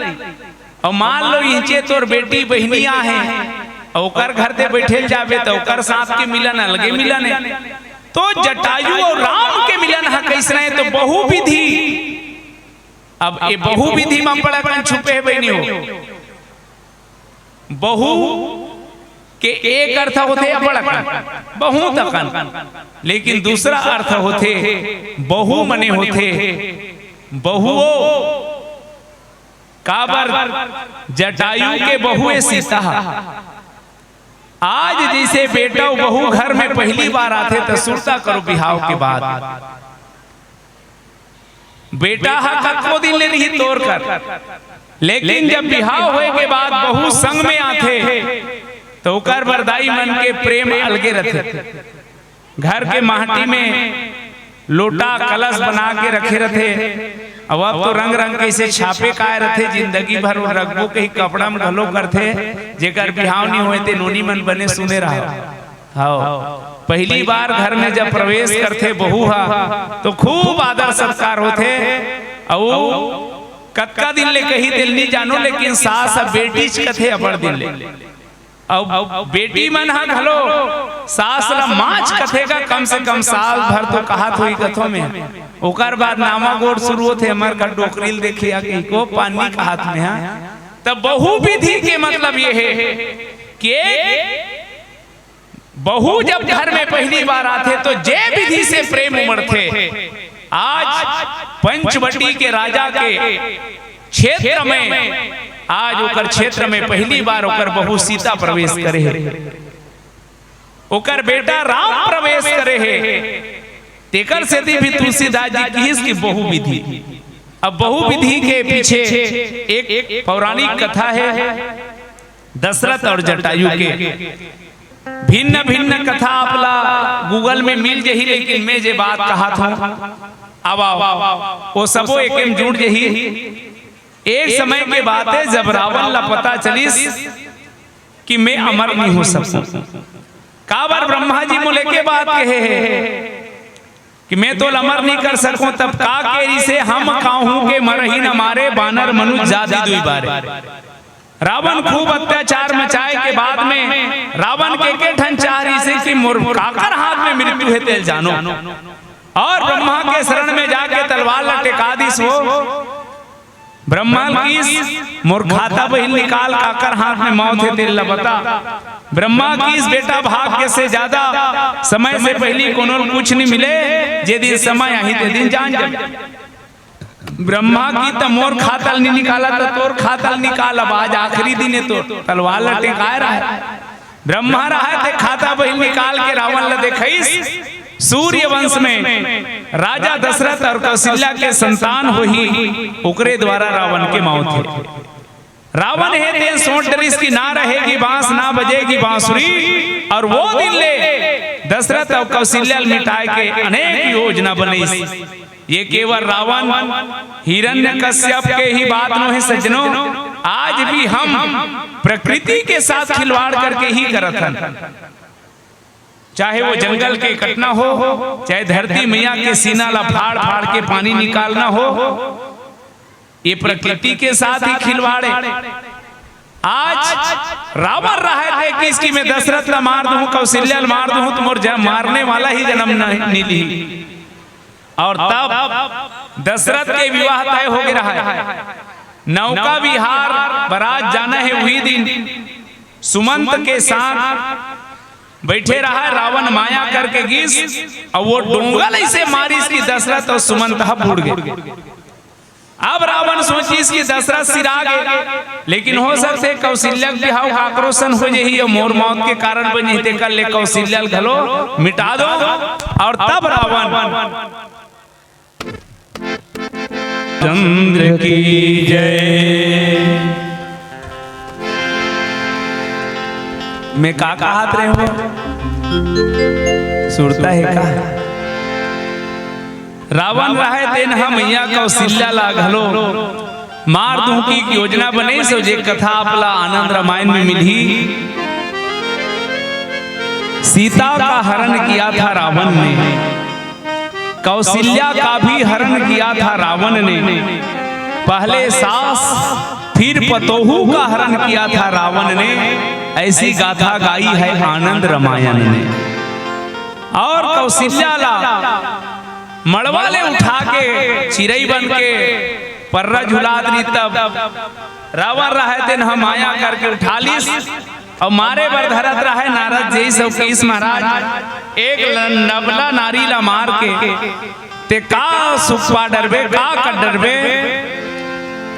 और मान लो इंचे तोर बेटी बहनिया है, ओकर घर ते बैठे जाबे तो ओकर साथ के मिलन अलगे मिलन है। तो जटायु और राम के मिलन हा कैसने है, तो बहुविधि। अब ये बहुविधि में पड़कन छुपे है बहनी हो, बहु के एक अर्थ होते अपड़कन बहुत अकन, लेकिन दूसरा अर्थ होते बहु मने होते बहुओ। काबर जटायु के बहुए सीता। आज जैसे बेटा बहू घर में पहली बार आते तो सुरता करो बिहाव के बाद, बेटा हा कतको दिन ले नहीं तोड़ कर, लेकिन जब बिहाव होए के बाद बहू संग में आते तो ओकर बरदाई मन के प्रेम अलगे रहते। घर के माटी में लोटा कलश बना के रखे रहते। अब तो रंग रंग कैसे छापे काय रहते, जिंदगी भर रखबो के कपड़ा में घलो करते, जेकर बिहाव नहीं होते नोनी मन बने सुने रहा। हाँ, पहली बार घर में जब प्रवेश करते बहू हा तो खूब आदर सत्कार होते। कतका दिन ले कही दिल नहीं जानो, लेकिन सास बेटी कथे अबड़ दिन ले। अब बेटी मन हा घलो सास ला माच कथेगा कम से कम साल भर तो कहा थोड़ी कथों में। ओकर बाद नामा गोड़ शुरू होते हमार का डोकरील देखे आके को पानी का हाथ में है। तब बहुविधि के मतलब ये है कि बहू जब घर में पहली बार आते तो जे विधि से प्रेम उमड़ते। आज पंचवटी के राजा के क्षेत्र में, आज ओकर क्षेत्र में पहली बार ओकर बहू सीता प्रवेश करे है, ओकर बेटा राम प्रवेश करे है। तेकर से भी तुलसीदास जी की इसकी बहुविधि। अब बहुविधि के पीछे एक पौराणिक कथा है दशरथ और जटायु के। भिन्न भिन्न कथा आपला गूगल में मिल जही, लेकिन मैं जे बात कहा था अब वो सबो एक जुड़ जही। एक समय के बात है जब रावण ला पता चलिस कि मैं अमर नहीं हो सकता। काबर ब्रह्मा जी मुले के बात कहे है कि मैं तो अमर नहीं कर सकूं, तब का केरी से हम काहू के मरही न मारे बानर मनुष्य जाति दुई बारे। रावण खूब अत्याचार मचाए के बाद में रावण के ठन चाहरी से कि मोर काकर हाथ में मृत्यु है तेल जानो, और ब्रह्मा के शरण में जाके तलवार लटका दिस हो। ब्रह्मा की मोर खाता बहिल निकाल काकर हाथ में मौत है तेल बता। ब्रह्मा की बेटा भाग्य से ज्यादा समय से पहली कोनो कुछ नहीं मिले, जे दिन समय आई ते दिन जान जाए। ब्रह्मा की तो मोर खातल नहीं निकाला तो तोर खातल निकाल, अब आज आखिरी दिन है तो तलवार लटे काय रहा है। ब्रह्मा रहा थे खाता बहिल निकाल के रावण ल देखइस। सूर्य वंश में राजा दशरथ और कौशल्या के संतान हो ही ओकरे द्वारा रावण के मौत है। रावण है ते सोच डरिस की ना रहेगी बांस ना बजेगी बांसुरी, और वो दिन ले दशरथ और कौशल्या मिटाए के अनेक योजना बनीस। ये केवल रावण हिरण्यकश्यप के ही बात न है सज्जनों, आज भी हम प्रकृति के साथ खिलवाड़ करके ही करत हन। चाहे वो जंगल के कटना हो, चाहे धरती मैया के सीना ला फाड़ फाड़ के पानी निकालना हो, ये प्रकृति के साथ ही खिलवाड़े। आज रावण रहा है कि इसकी मैं दशरथ ला मार दूं, कौशल्या ला मार दूं तो मोर मारने वाला ही जन्म नहीं ली। और तब दशरथ के विवाह तय हो गया है। नौका विहार बारात जाना है वही दिन सुमंत के साथ बैठे रहा है रावण माया करके गीस, और वो डोंगल ऐसे मारी इसकी दशरथ और सुमंत बुड़ गए। अब रावण सोची इसकी दशरथ सिरा गए, लेकिन हो सकते कौशल्या बिहाव आक्रोशन हो जाही और मोर मौत के कारण बनी थे कर ले कौशल्या घलो मिटा दो। और तब रावण चंद्र की जय मैं का कहत रहे हो सुरता है का रावण रहे तेन हम मैया कौशल्या ला घलो मार दूं की योजना बने। सो जे कथा आपला आनंद रामायण में मिली। सीता का हरण किया था रावण ने, कौशल्या का भी हरण किया था रावण ने। पहले सास फिर पतोहू का हरण किया था रावण ने। ऐसी गाथा गाई है आनंद रामायण ने। और कौशल्या ला मड़वाले उठा के चिरई बन के पर्रा झुला दी। तब रावण रहे दिन हम माया करके उठा लीस और मारे बर धरत रहे नारद जी सब किस महाराज। एक नबला नारी ला मार के ते का सुखवा डरबे का कर डरबे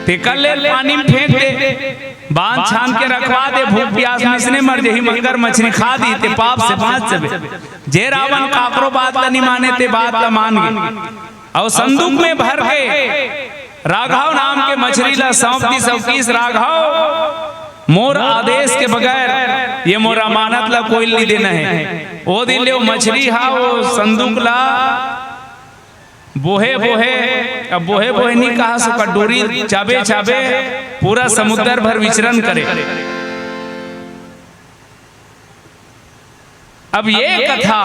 ते कल्ले पानी में फेंक दे, बांध छान के रखवा दे, भूख प्यास में इसने मर जही, मगर मछली खा दी ते पाप से बाँच जबे। जे रावण काकरो बात ला नहीं माने ते बात ला मान गए और संदूक में भर के राघव नाम के मछली ला सौंप दी। सौकीस राघव मोर आदेश के बगैर ये मोर अमानत ला कोई नहीं देना है। वो दिन ले वो मछली हा वो संदूक ला बोहे बोहे, अब बोहे बोहे नहीं कहा सो कटोरी चाबे चाबे पूरा समुद्र भर विचरण करे। अब ये कथा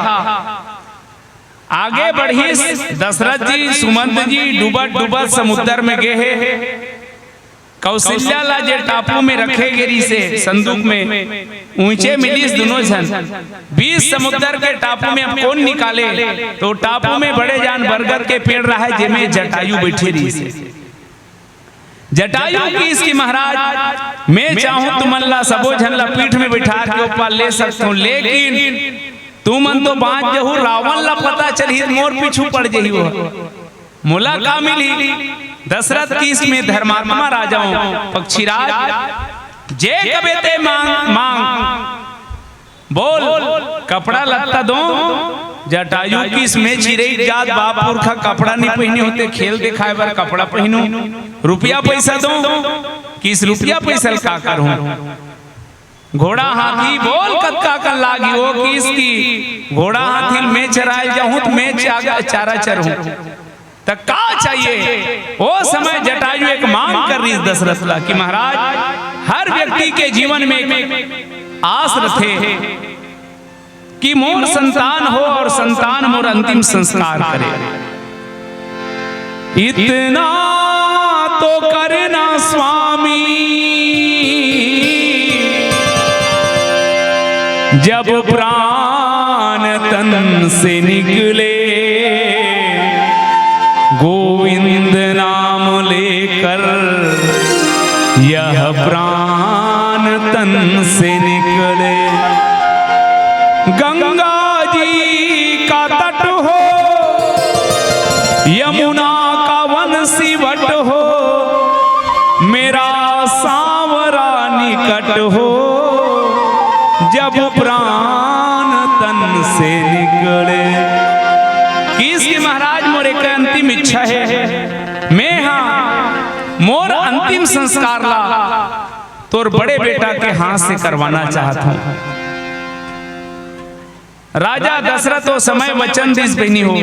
आगे बढ़ी। दशरथ जी सुमंत जी डूबत डूबत समुद्र में गए। कौशल्या ला जे टापू में रखे गिरी से संदूक में ऊंचे मिली दोनों जन। 20 समुद्र के टापू में अब कौन निकाले, तो टापू में बड़े जान बरगद के पेड़ रहा है जिसमें जटायु बैठे रही से। जटायु की इसकी महाराज मैं चाहूं तुमन ला सबो झन ला पीठ में बिठा के ऊपर ले सकता हूं, लेकिन तुमन तो बाँच जहू रावण ला पता चली मोर पीछू पड़ जही। वो मोला का मिली दशरथ की इसमें धर्मात्मा राजाओं पक्षीराज जे कबे ते मांग मांग बोल कपड़ा लत्ता दो। जटायु की इसमें चिरई जात बाप पुरखा कपड़ा नहीं पहने होते, खेल दिखाए बार कपड़ा पहनू, रुपया पैसा दो, किस रुपया पैसा का करूं। घोड़ा हाथी बोल कत्का कर लागी वो किसकी, घोड़ा हाथी में चराए जाऊं तो मैं चारा चरूं तक का चाहिए। वो समय जटायु एक मांग कर रही दशरथ ला कि महाराज हर व्यक्ति के जीवन में एक आस रखे कि मोर संतान हो और संतान मोर अंतिम संस्कार करे। इतना तो करना स्वामी जब प्राण तन से निकले, गोविंद नाम लेकर यह प्राण तन से निकले। गंगा जी का तट हो यमुना का वन सिवट जब प्राण तन से निकले। किसकी महाराज मोर एक अंतिम इच्छा है, मैं हाँ मोर अंतिम संस्कार ला तोर बड़े बेटा के हाथ से करवाना चाहता हूं। राजा दशरथ तो समय वचन दिस बहनी हो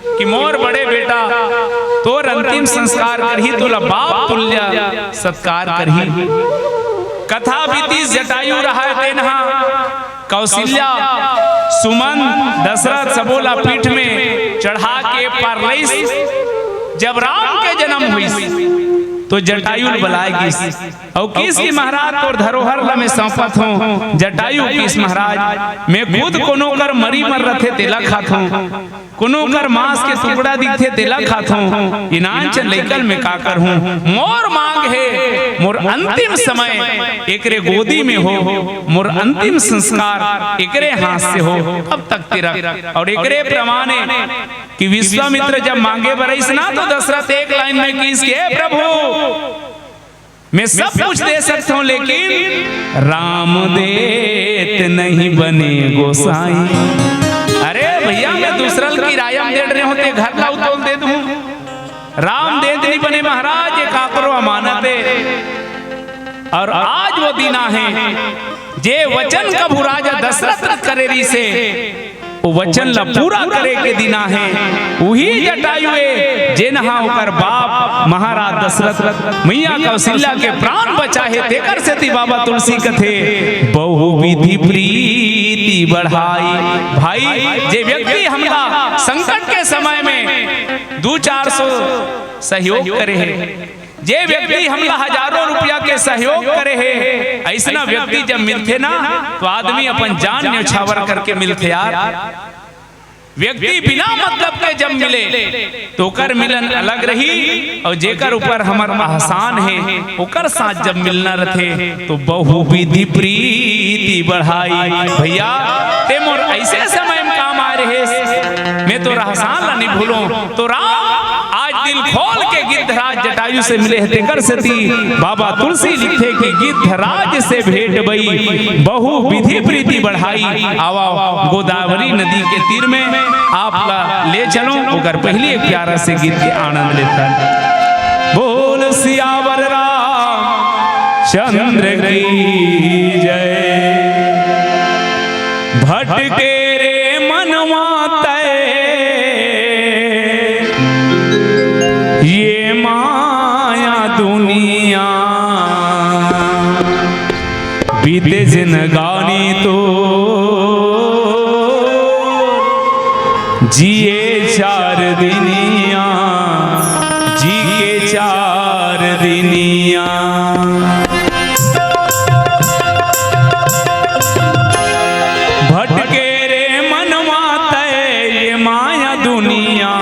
कि मोर बड़े बेटा तोर अंतिम संस्कार करही, तोला बाप तुल्य सत्कार करही। कथा बीती जटायु रहा तेनहा, कौशल्या सुमन दशरथ सबोला पीठ में चढ़ा के पारलैस। जब राम के जन्म हुई तो जटायु बुलाएगी और किसकी महाराज और धरोहर ला में सौंपत हूँ। जटायु किस महाराज मैं खुद कोनो कर मरी मर रथे तेला खात हूँ, कोनो कर मांस के टुकड़ा दिखे तेला खात हूँ। इनान च लेकर मैं का कर हूँ, मोर मांग है मोर अंतिम समय एकरे गोदी में हो, मोर अंतिम संस्कार एकरे हाथ से हो, अब तक तेरा। और एकरे प्रमाणे कि विश्वामित्र जब मांगे बरईस ना तो दशरथ एक लाइन में किस के प्रभु मैं सब कुछ दे सकता हूं, लेकिन राम देत नहीं बने गोसाई। अरे भैया मैं दूसरा की रायम दे रहे होते घर ला उतोल दे दूं, राम देत नहीं बने महाराज ये काकरो अमानत है। और आज वो दिना है जे वचन कभू राजा दशरथ करेरी से वो वचन ला पूरा करे के दिना है। वही जटायुए जेनहा होकर बाप महाराज दशरथ मैया कौशल्या के प्राण बचाहे, तेकर से ती बाबा तुलसी कथे बहु विधि प्रीति बढ़ाई। भाई जे व्यक्ति हमला संकट के समय में 200-400 सहयोग करे है, जे व्यक्ति हमला हजारों रुपया के सहयोग करे है, ऐसा व्यक्ति जब मिलते ना तो आदमी अपन जान न्यौछावर करके मिलते। यार व्यक्ति बिना मतलब के जब मिले तो कर मिलन अलग रही, और जेकर ऊपर हमर आसान है ओकर साथ जब मिलना रथे तो बहु विधि प्रीति बढ़ाई। भैया ते मोर ऐसे समय में काम आ रहे, मैं तो रहसान ला नहीं भूलो। तो राम आज दिल खोल के गिद्धराज जटायु से मिले हैं, तेकर सती बाबा तुलसी लिखे कि गिद्धराज से भेंट भई बहु विधि प्रीति बढ़ाई। आवा गोदावरी नदी के तीर में आप ले चलो, अगर पहले एक प्यारा से गीत के आनंद लेता है। बोल सियावर राम चंद्र की जय, भटके रे मनवा तय ये माया दुनिया, बीते जिनगानी तो जिए 4 दिनिया, जी के 4 दिनिया। भटके रे मनवा तय ये माया दुनिया,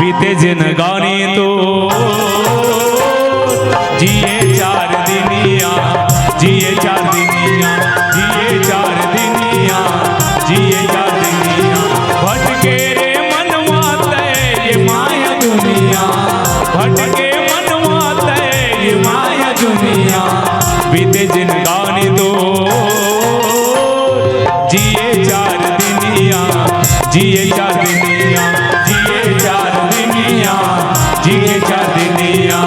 बीते जिनगानी तो जिए 4 दिनिया, जिए 4 दिनिया, जिए 4 दिनिया, जिए 4 दिनिया। भटके रे मनवा तय ये माया दुनिया, भटके मनवा तय ये माया दुनिया, बीते जिनगानी तो जिए 4 दिनिया, जिए 4 दिनिया, जिए 4 दिनिया, जिए 4 दिनिया।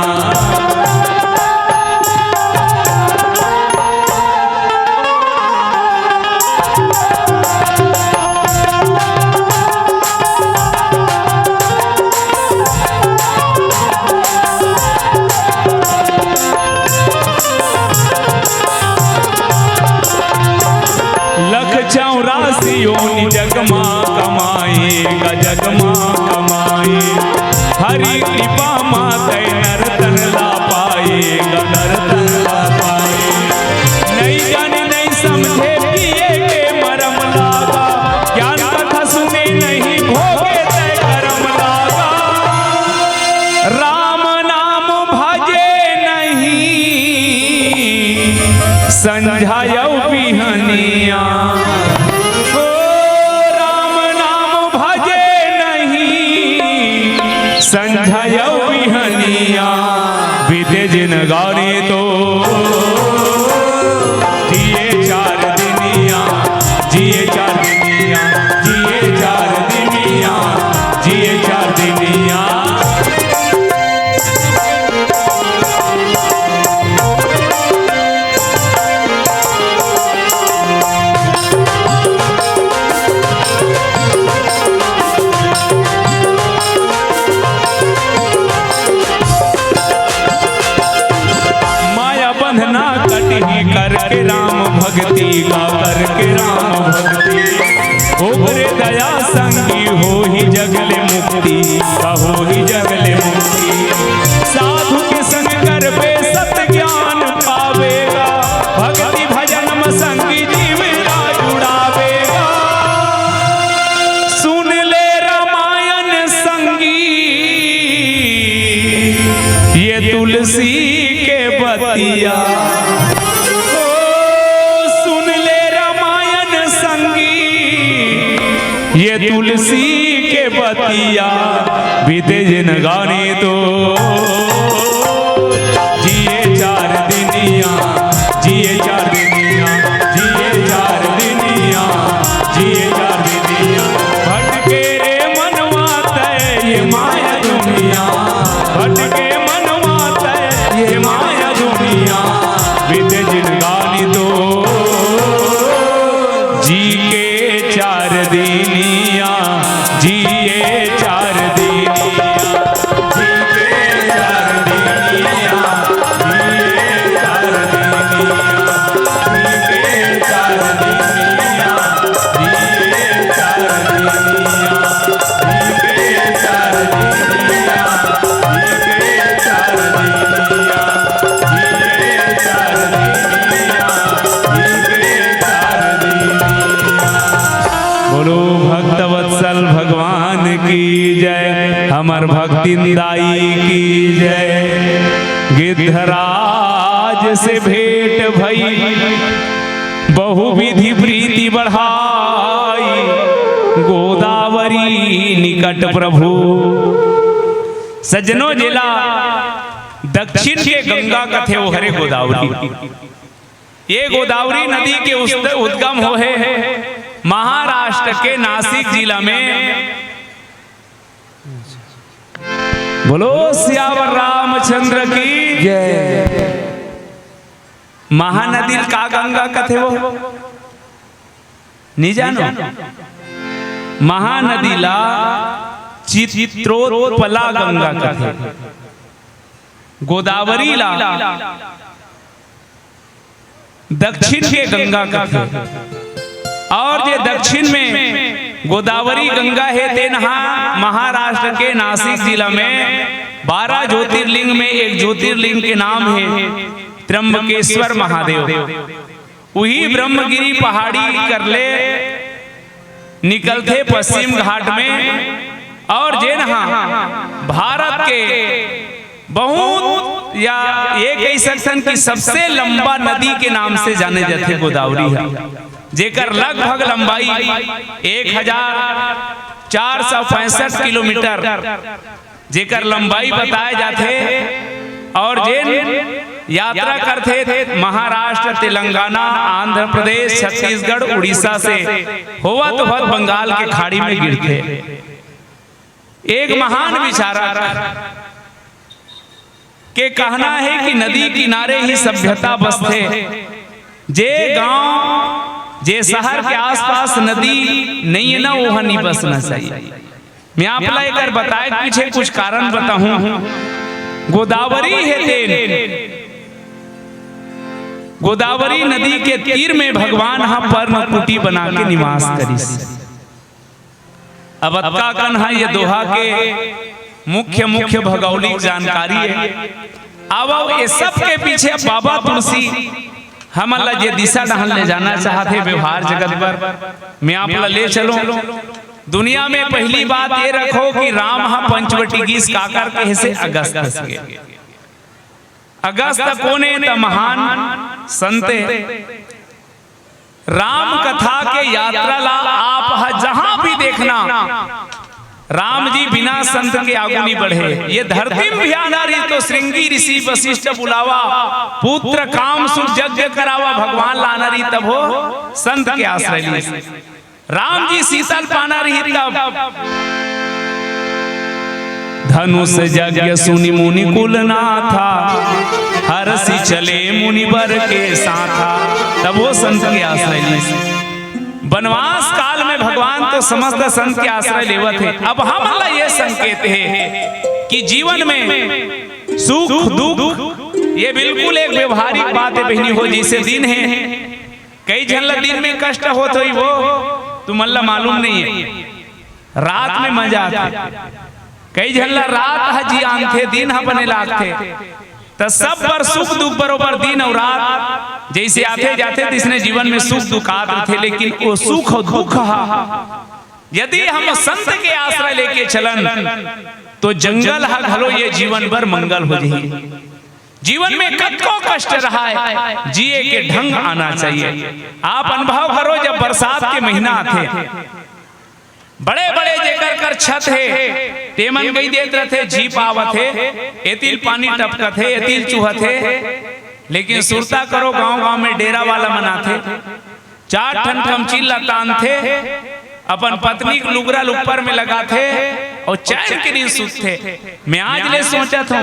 योनि जगमा कमाएगा जगमा कमाए, हरि कृपा माते नरतन ला पाएगा नरतन ला पाए। नहीं जाने नहीं समझे पिए के मरम लागा, ज्ञान कथा सुने नहीं भोगे तय करम लागा। राम नाम भजे नहीं संझायौ बिहनिया, राम जिए चार दिनिया, जिए चार दिनिया, जिए चार दिनिया। करके राम भक्ति का करके राम भक्ति ओकरे दया संगी हो ही जगले मुक्ति का हो ही जगले मुक्ति। साधु के संग कर पे सत्य ज्ञान पावेगा भक्ति भजन में संगी जीवना जुड़ावेगा। सुन ले रामायण संगी ये तुलसी के बतिया, ये तुलसी के बतिया बीते जिन गाने तो जिए चार दिनिया, जिए चार दिनिया, जिए चार दिनिया, जिए चार दिनिया। भटके रे मनवा तय ये माया दुनिया, भटके मनवा तय ये माया दुनिया बीते जिन गाने तो जी के चार दिनिया, जिए चार दिनिया, जिए चार दिनिया, जिए चार दिनिया, जिए चार दिनिया, जिए चार दिनिया, जिए चार दिनिया, जिए चार दिनिया, जिए चार दिनिया, जिए चार दिनिया। बोलो भक्तवत्सल भगवान की जय, हमर भक्तिदाई की जय। गिद्धराज से भेंट भई बहुविधि प्रीति बढ़ाई, गोदावरी निकट प्रभु। सज्जनों जिला दक्षिण के गंगा कथे ओहरे गोदावरी। ये गोदावरी नदी के उद्गम हो है महाराष्ट्र के नासिक जिला में। बोलो सियावर रामचंद्र की जय। महानदी का गंगा कथे वो नहीं जानो। महानदी ला चित्रोत्पला गंगा कथे, गोदावरी ला दक्षिण के गंगा कथे। और ये दक्षिण में गोदावरी गंगा है तेनहा महाराष्ट्र के नासिक जिला में 12 ज्योतिर्लिंग में एक ज्योतिर्लिंग के नाम है त्र्यंबकेश्वर महादेव। वही ब्रह्मगिरी पहाड़ी कर ले निकलते पश्चिम घाट में। और जेनहा भारत के बहुत या ये कह सकते कि सबसे लंबा नदी के नाम से जाने जाते गोदावरी है, जेकर लगभग लंबाई 1465 किलोमीटर जेकर लंबाई बताए जाते। और जेन यात्रा करते थे महाराष्ट्र, तेलंगाना, आंध्र प्रदेश, छत्तीसगढ़, उड़ीसा से होवा तो बहुत बंगाल के खाड़ी में गिरते। एक महान विचारक के कहना है कि नदी किनारे ही सभ्यता बसते। जे गांव जे शहर के आसपास नदी नहीं है ना, वहां नहीं बसना चाहिए। मैं आप एक बताए पीछे कुछ कारण बताऊं। गोदावरी है तेन, गोदावरी नदी के तीर में भगवान हाँ पर्णकुटी बना के निवास करी। अब अतका कन्हा ये दोहा के मुख्य भौगोलिक जानकारी है। अब ये सब के पीछे बाबा तुलसी हमला जे दिशा डहल ले जाना चाहते व्यवहार जगत पर, मैं आप ले चलो। दुनिया में पहली बात ये रखो कि राम हाँ पंचवटी गीस काकर के से अगस्त के अगस्त कोने त महान संते राम कथा के यात्रा ला आप जहां भी देखना राम जी बिना संत के आगू नहीं बढ़े। ये धरती में भी तो श्रृंगी ऋषि वशिष्ठ बुलावा, पुत्र काम सुख यज्ञ करावा, भगवान लाना रही तब हो संत के आश्रय लिए। राम जी शीतल पाना रही तब धनुष यज्ञ सुनि मुनि कुल ना था, हरसि चले मुनिवर के साथा, तब वो संत के आश्रय लिए। वनवास काल में भगवान तो समस्त संत के आश्रय लेवत है। अब हम ये संकेत है कि जीवन में सुख दुख ये बिल्कुल एक व्यवहारिक बात है बहनी हो। जैसे दिन है, कई झल्ला दिन में कष्ट होत हुई वो तो मल्ला मालूम नहीं है, रात में मजा आते। कई झल्ला रात हजी आंथे दिन हा बने लागते, तो सब पर सुख दुख बरोबर दिन और रात जैसे आते जाते जिसने जीवन में सुख दुख आते थे। लेकिन वो सुख और दुख यदि हम संत के आश्रय लेके चलन तो जंगल हा घलो ये जीवन भर मंगल हो जाए। जीवन में कतको कष्ट रहा है, जिए के ढंग आना चाहिए। आप अनुभव करो जब बरसात के महीना आते, बड़े बड़े जेकर कर छत है तेमन गई देत रथे, झीप आवत है, एतिल पानी टपकत है, एतिल चूहत है। लेकिन सुरता करो गांव गांव में डेरा वाला मनाथे, 4 ठन ठमचिल्ला तान थे, अपन पत्नी को लुगरा लुपर में लगाथे और चैन के दिन सुते। मैं आज ले सोचा था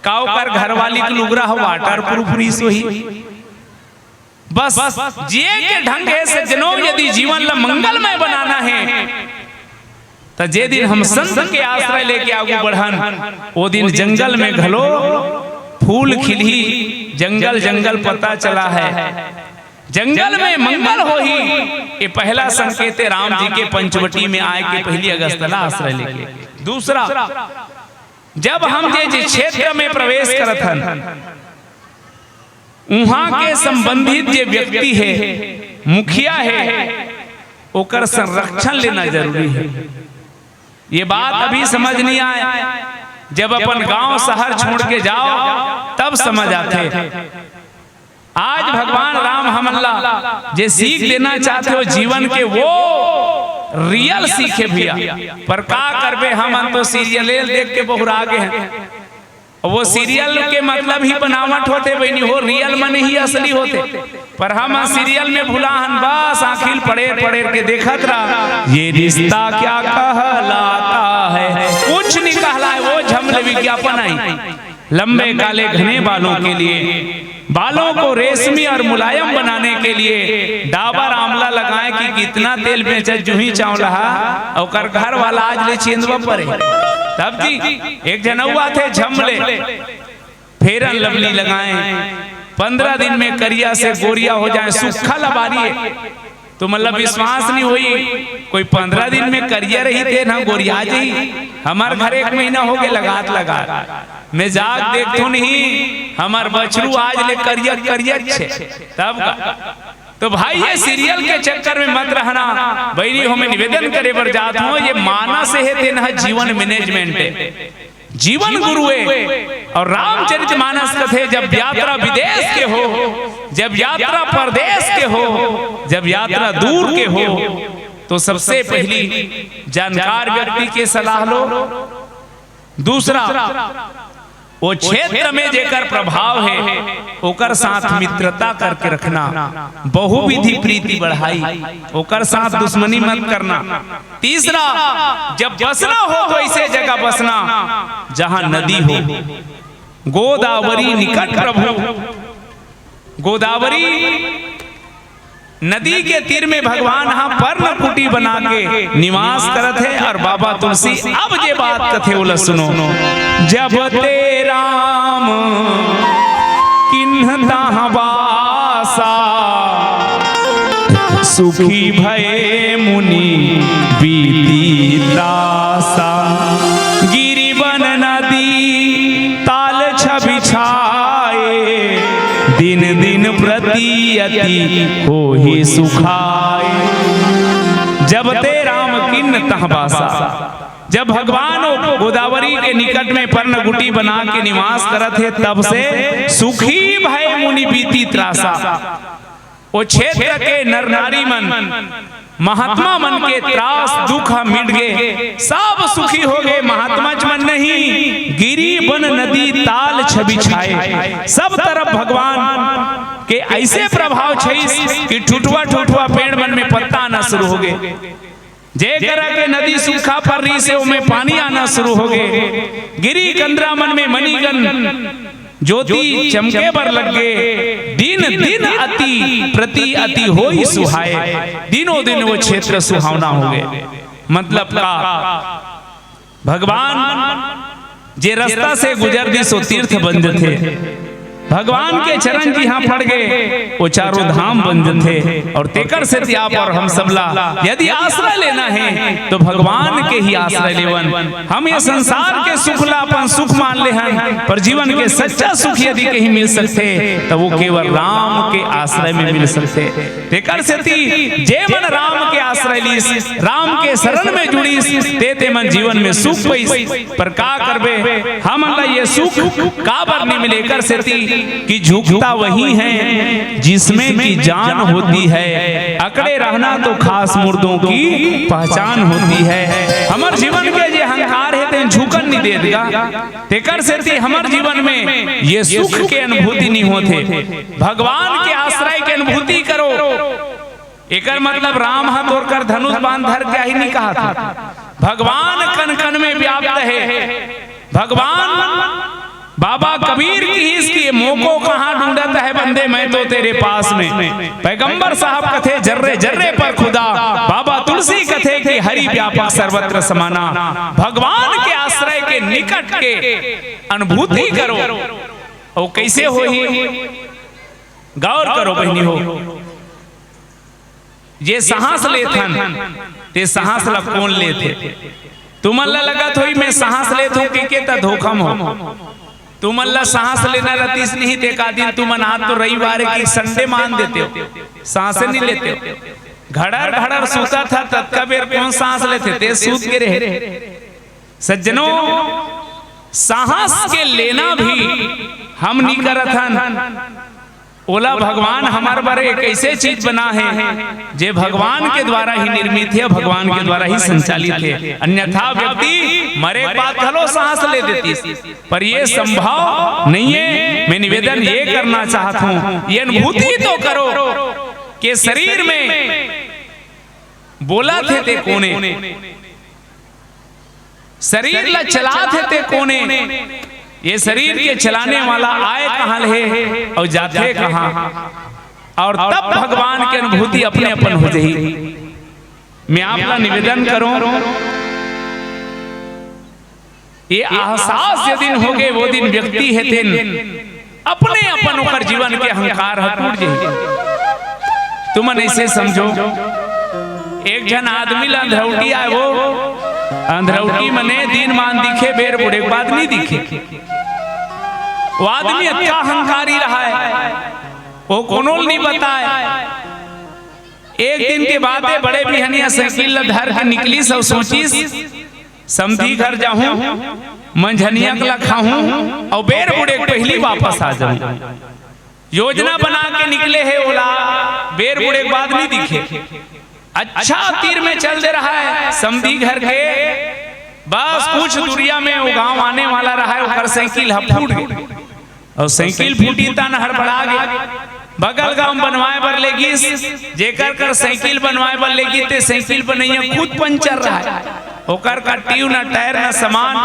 काव कर घरवाली की लुगरा हो वाटर प्रूफ नहीं सोही। बस जिए के ढंग है सज्जनों, यदि जीवन ला मंगलमय बनाना है तो जे दिन हम संत के आश्रय लेके आगू बढ़न, वो दिन जंगल में घलो फूल खिली, जंगल जंगल पता चला है, जंगल में मंगल हो ही। ये पहला संकेत है राम जी के पंचवटी में आए के पहली अगस्तला आश्रय लेके। दूसरा, जब हम जे क्षेत्र में प्रवेश करत हन, वहां के संबंधित जे व्यक्ति है, मुखिया है, ओकर संरक्षण लेना जरूरी है। ये बात अभी समझ नहीं आया, जब अपन गांव शहर छोड़ के जाओ तब समझ आते। आज भगवान राम हमला जे सीख देना चाहते हो जीवन के, वो रियल सीखे भैया। पर का करबे, हम तो सीरियल देख के बहुरा गए हैं। वो सीरियल के मतलब ही बनावट होते बहनी हो, रियल मन ही असली होते। पर हम सीरियल में भुलाहन बस आखिर पड़े पड़े के देखत रहा, ये रिश्ता क्या कहलाता है, कुछ नहीं कहला है। वो झमले विज्ञापन आई, लंबे काले घने बालों के लिए, बालों को रेशमी और मुलायम बनाने के लिए डाबर आंवला लगाए कि कितना तेल बेचे जूही चावला और घर वाला आज ले चेंदवा पड़े। तब जी एक जनौआ थे झमले, फेरन लवली लगाए, 15 दिन में करिया से गोरिया हो जाए, सूखा लबारी तो मतलब विश्वास नहीं हुई। कोई 15 दिन में करिया रही थे ना गोरिया जी। हमार घर 1 महीना हो गए लगात लगा, मैं जाग देखतो नहीं, हमार बछरू आज ले करिया करिया छे। तब तो भाई ये सीरियल के चक्कर में मत रहना बहनी हो। मैं निवेदन करे बर जात हूं, ये मानस है तेना जीवन मैनेजमेंट है, जीवन गुरु है। और रामचरित मानस कथे जब यात्रा विदेश के हो, जब यात्रा परदेश के हो, जब यात्रा दूर के हो, तो सबसे पहली जानकार व्यक्ति के सलाह लो। दूसरा, वो क्षेत्र में जेकर प्रभाव है ओकर साथ मित्रता करके रखना, बहुविधि प्रीति बढ़ाई, ओकर साथ दुश्मनी मत करना। तीसरा, जब बसना हो तो ऐसे जगह बसना जहां नदी हो। गोदावरी निकट प्रभु, गोदावरी नदी के तीर में भगवान हाँ पर्णकुटी बना के निवास करत है। और बाबा तुलसी अब जे बात कथे बोला सुनो, जब ते राम किन्हता वासा, सुखी भये मुनि बीती त्रासा, गिरिवन नदी ताल छवि छाए, दिन दिन प्रति अति हो ही सुखाए। जब ते राम किन्न तहबासा, जब भगवान गोदावरी के निकट में पर्णकुटी बना के निवास करत है, तब से सुखी भय मुनि बीती त्रासा। वो क्षेत्र के नर नारी मन महात्मा मन के त्रास दुख मिट गए, सब सुखी हो गए। महात्मा मन नहीं, गिरी बन नदी ताल छवि छाए। सब तरफ भगवान के ऐसे प्रभाव छैस कि ठुठुआ ठुठुआ पेड़ मन में पत्ता आना शुरू हो गए। जे करा के नदी सूखा पर रही से उनमें पानी आना शुरू हो गए। गिरी कंदरा मन में मणिगन ज्योति चमके बर लग गए। दिन दिन अति प्रति अति होई सुहाए, दिनों दिन वो क्षेत्र सुहावना हो गए। मतलब का भगवान जे रास्ता से गुजर दी सो तीर्थ बन थे। भगवान के चरण जी हाँ पड़ गए, वो चारों धाम बन थे। और तेकर से त्याप और हम सबला यदि आश्रय लेना है तो भगवान के ही आश्रय लेवन। हम ये संसार के सुख ला अपन सुख मान ले हैं, पर जीवन के सच्चा सुख यदि कहीं मिल सकते तो वो केवल राम के आश्रय में मिल सकते। तेकर से जे मन राम के आश्रय लीस, राम के शरण में जुड़ीस, ते मन जीवन में सुख पैस। पर का करबे, हम ये सुख का बर नहीं मिले। कर से कि झुकता वही है जिसमें की जान होती है, अकड़े रहना तो खास मुर्दों की पहचान होती है। हमार जीवन के जे अहंकार है ते झुकन नहीं दे देगा। तेकर से हमार जीवन में ये सुख के अनुभूति नहीं होते। भगवान के आश्रय के अनुभूति करो। एकर मतलब राम हाथ तोड़कर धनुष बांध धर क्या ही नहीं कहा था। भगवान कन कन में व्याप्त है। भगवान बाबा कबीर की इसकी मोको कहाँ ढूंढता है बंदे, मैं तो तेरे पास में। पैगंबर साहब कथे जर्रे जर्रे पर खुदा, बाबा तुलसी कथे कि हरि व्यापक सर्वत्र समाना। भगवान के आश्रय के निकट के अनुभूति करो। और कैसे हो ही गौर करो बहनी हो, ये सांस लेथन ते सांस ला कौन लेते। तुमल्ला लगा थोड़ी मैं सांस लेत हूँ के धोखम हो। तुमल्ला सांस लेना रतीस नहीं देखा दिन तुमन हाथ तो रविवार की संडे मान देते हो, सांस नहीं लेते हो। घड़र घड़र सूता था तत्का बेर कौन सांस लेते ते सूत के रहे। सज्जनों सांस के लेना भी हम नहीं करत हन। ओला भगवान हमारे बारे एक ऐसे चीज बना है जे भगवान के द्वारा ही निर्मित है, भगवान के द्वारा ही संचालित है। अन्यथा व्यक्ति मरे बाद चलो सांस ले देती, पर ये संभव नहीं है। मैं निवेदन ये करना चाहता हूँ, ये अनुभूति तो करो कि शरीर में बोला थे ते कोने, शरीर ला चला थे ते कोने। ये शरीर के चलाने वाला आए कहाँ है और जाते कहाँ, और तब भगवान की अनुभूति अपने अपन हो जाएगी। मैं आपका निवेदन करूं, ये एहसास जो दिन हो गए वो दिन व्यक्ति है दिन अपने अपन ऊपर जीवन के अहंकार टूट जाए। तुम ऐसे समझो, एक जन आदमी अंधरौटी आए, वो अंधरौटी मने दिन मान दिखे बेर बुढ़े बाद नहीं दिखे। वो आदमी अच्छा अहंकारी रहा है, वो कोनो नहीं बताए। एक दिन के बाद बड़े बिहनिया साइकिल धर के निकली, सब सोची समधी घर जाऊं, मंझनिया कला खाऊं और बेर बुढ़े पहली वापस आ जाऊं। योजना बना के निकले है, ओला बेर बुढ़े बाद नहीं दिखे। अच्छा तीर में चल दे रहा है समधी घर के, बस कुछ दूरिया में वो गांव आने वाला रहा है। वो साइकिल फूट गई और साइकिल फूटी ता हड़बड़ा गई। बगल गांव बनवाए बर लेगी, जेकर कर साइकिल बनवाए बर लेगी ते साइकिल बनैया खुद पंचर रहा है। ओकर का ट्यूब ना टायर ना सामान,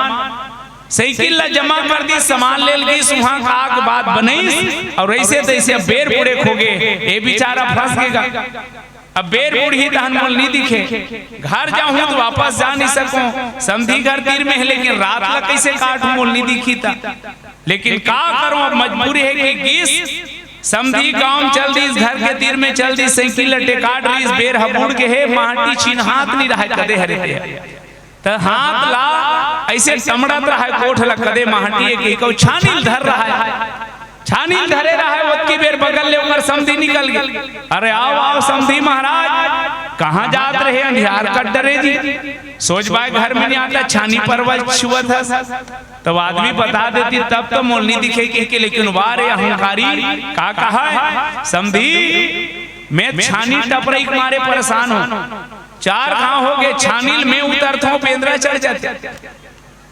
साइकिल ला जमा कर दी, सामान ले ली, सुहा का बात बनई और ऐसे तैसे बेर बुढ़े खो गए। ये बेचारा फंस गएगा। अब बेर बूढ़ी तहन मोल नहीं दिखे, घर जाऊं तो वापस जा नहीं सकूं। समधी घर तीर में है, लेकिन रात ला कैसे काटूं मोल नहीं दिखी था। लेकिन का करूं, अब मजबूरी है कि गीस समधी गांव चल दी, घर के तीर में चल दी, साइकिल लटे काट रही, बेर हबूड़ के है, माटी छीन हाथ नहीं रहा कदे हरे तो हाथ ला ऐसे टमड़त रहा है, कोठ ला कदे माटी के को छानील धर रहा है, छानील धरे रहा है। वो की बेर बगल ले उमर समधी निकल गई। अरे आओ आओ समधी महाराज, कहाँ जात रहे, अंधियार कट डरे जी, सोच बाय घर में नहीं आता, छानी परवल छुआ था। तब आदमी बता देती, तब तो मोल नहीं दिखे के लेकिन वारे अहंकारी का कहा है समधी मैं छानी टपरई के मारे परेशान हूं, 4 गांव हो गए छानील में उतरत हूं, पेंद्रा चढ़ जाते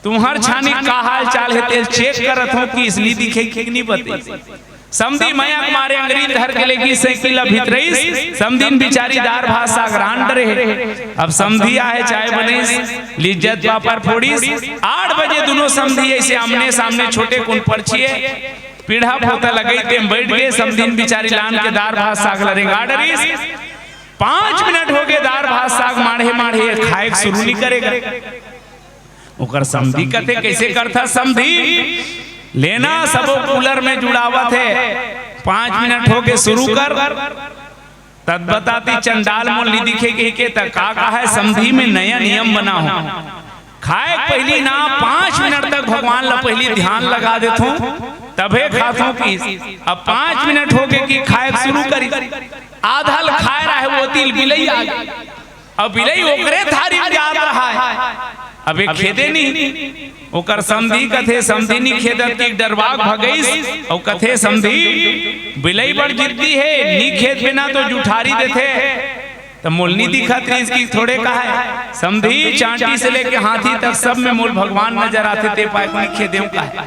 तुम्हार छानी का हाल चाल है तेल चेक करत हूं कि इसलिए दिखे कि नहीं बते समधी माया मारे अंग्रेज धर के लेगी साइकिल भीतरई समधीन बिचारी दार भात साग रांड रहे। अब समधी आए चाय बने लिज्जत पापड़ फोड़ीस 8 बजे दोनों समधी ऐसे आमने सामने छोटे कुन परछिए पीढ़ा पोता लगई ते बैठ गए समधीन बिचारी लान के दार भात साग लरे गाडरीस 5 मिनट हो गए दार भात साग माढ़े माढ़े खाए शुरू नहीं करेगा। ओकर समधी कथे कैसे करता समधी लेना सबो कूलर में जुड़ावत है 5 मिनट हो के शुरू कर तद बताती चंडाल मोली दिखेगी के तक का है समधी में नया नियम बना हो खाए पहली ना 5 मिनट तक भगवान ला पहली ध्यान लगा देता हूं तबे खातों की। अब 5 मिनट हो गए कि खाए शुरू करी आधा खाए रहा है वो तिल बिलई आ गई। अब बिलई ओकरे थारी में जा रहा है अब एक खेदे नहीं ओकर समधी कथे समधी नहीं खेदत की डरवाग भगईस और कथे समधी बिलई बड़ जिद्दी है नी खेत बिना तो जुठारी देते तो मोलनी दिखत इसकी थोड़े का है समधी चांटी से लेके हाथी तक सब में मूल भगवान नजर आते थे पाइप में खेदे का है।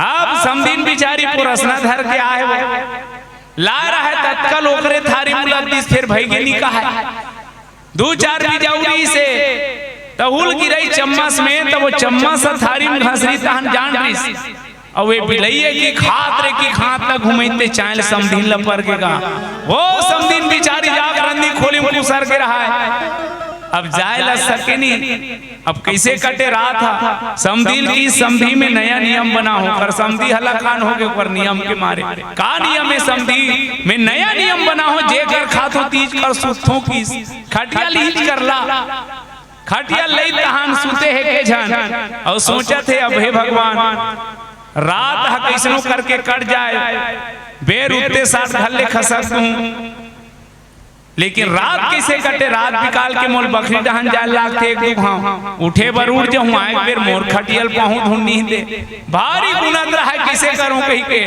अब समधीन बिचारी पुरसना धर के आए वो ला रहा है तत्काल ओकरे थारी मुलद्दिस फिर भईगे नहीं का है 2-4 बिजौरी से तहुल गिरई चम्मच में तो वो चम्मच थारी में घसरी तहन जान रही और वे बिलैये की खात रे की खात तक घुमैते चायल समधीन लपर के का वो समधीन बिचारी जाग रंदी खोली मुसर के रहा है। अब जाए ला सके नहीं अब कैसे कटे रहा था समधीन की समधी में नया नियम बना हो कर समधी हलाकान हो गए पर नियम के मारे का नियम है समधी में नया नियम बना हो जे कर खातो तीज कर सुथों की खटिया लीज करला खटिया लई तहान सुते है के जान और सोचा थे अब हे भगवान रात हा कैसनो करके कट जाए बेर उठते साथ घल्ले खसक दूं लेकिन रात कैसे कटे रात निकाल के मोल बकरी डहन जाए लागते एक दो हाँ उठे बर उठ जाऊं आए बेर मोर खटियल पाहू धुन नहीं दे भारी गुनत रहा है कैसे करूं कहीं के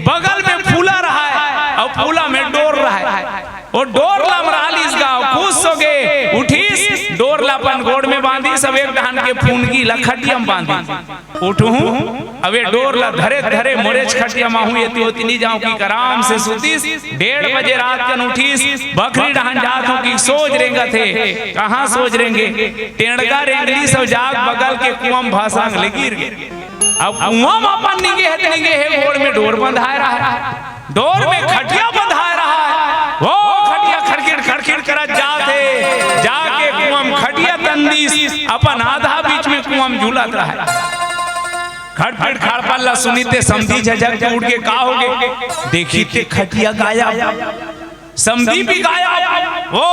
बगल में फूला रहा है और फूला में डोर रहा है और डोर ला मरालीस गांव खुश हो गए उठीस डोर लापन गोड़ में बांधी सब एक दहन के फूनगी लखटियम बांधी उठूं अबे डोर ला धरे धरे मोरेज खटिया माहू येती होती नहीं जाऊं की कराम से सुतीस 1:30 बजे रात कन उठीस बकरी डहन जात हूं की सोच रेंगा थे कहां सोच रेंगे टेणगा रेंगली सब जाग बगल के कुआं भासांग ले गिर गए। अब कुआं अपन निगे है गोड़ में डोर बंधाए रहा है डोर में खटिया बंधाए रहा है वो खटिया खड़खिड़ खड़खिड़ करा जाते जाके कुआं खटिया तंदीस अपन आधा बीच में कुआं झूलत रहा है खड़खड़ खड़पल्ला सुनीते समधी झझक उठ के का हो गए देखी ते खटिया गायब समधी भी गायब वो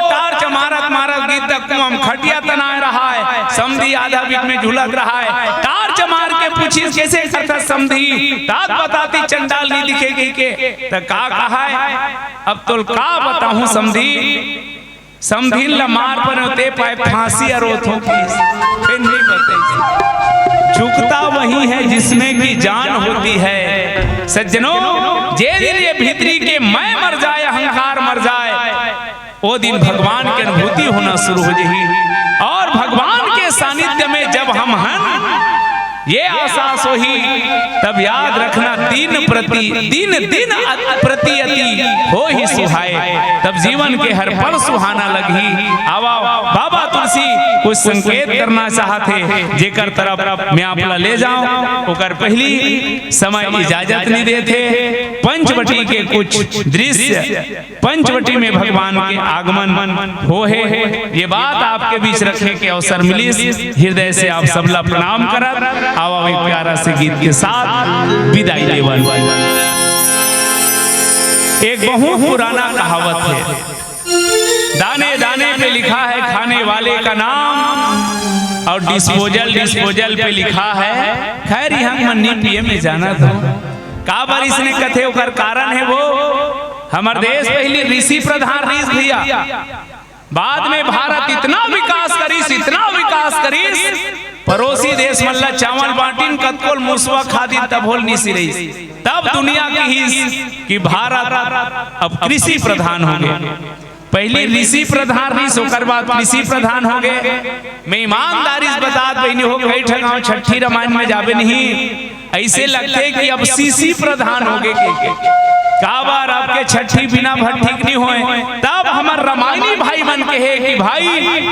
टार्च मारत मारत गीत तक कुआं खटिया तनाए रहा है समधी आधा बीच में झूलत रहा है टार्च मार के पूछी कैसे करता समधी तात बताती चंडाल नहीं दिखेगी के तो का कहा है अब तो का बताऊं समधी समधी ला मार पर होते पाए फांसी अरोथों की फिर नहीं बताई झुकता वही है जिसमें की जान होती है सज्जनों जे दिन ये भीतरी के मैं मर जाए अहंकार मर जाए वो दिन भगवान की अनुभूति होना शुरू हो जाएगी और भगवान के सानिध्य में जब हम हैं ये एहसास ही तब याद रखना दिन प्रति अति हो ही सुहाए तब जीवन के हर पल सुहाना लगी। आवा बाबा तुलसी कुछ संकेत करना चाहते जेकर तरफ मैं आपला ले जाऊं ओकर पहली समय इजाजत नहीं देते पंचवटी के कुछ दृश्य पंचवटी में भगवान के आगमन हो है ये बात आपके बीच रखने के अवसर मिली हृदय से आप सबला प्रणाम करत आवा एक प्यारा से गीत के साथ विदाई लेवन। एक बहुत पुराना कहावत है दाने दाने पे लिखा है खाने वाले का नाम और डिस्पोजल पे लिखा है खैर हम मन्नी पिए में जाना था का बार इसने कथे ओकर कारण है वो हमार देश पहले ऋषि प्रधान ऋषि दिया बाद में भारत इतना विकास करीस पड़ोसी देश मल्ला चावल बांटीन कतकोल मुसवा खादी तब होल निसी रही तब दुनिया की ही कि भारत अब कृषि प्रधान हो गए। पहले ऋषि प्रधान रही, सोकर बाद कृषि प्रधान हो गए। मैं ईमानदारी से बता बहनी हो गई ठगाओ छठी रामायण में जावे नहीं, ऐसे लगते कि अब सीसी प्रधान हो गए। का बार आपके छठी बिना भर ठीक नहीं होए। तब हमार रामायणी भाई मन के है कि भाई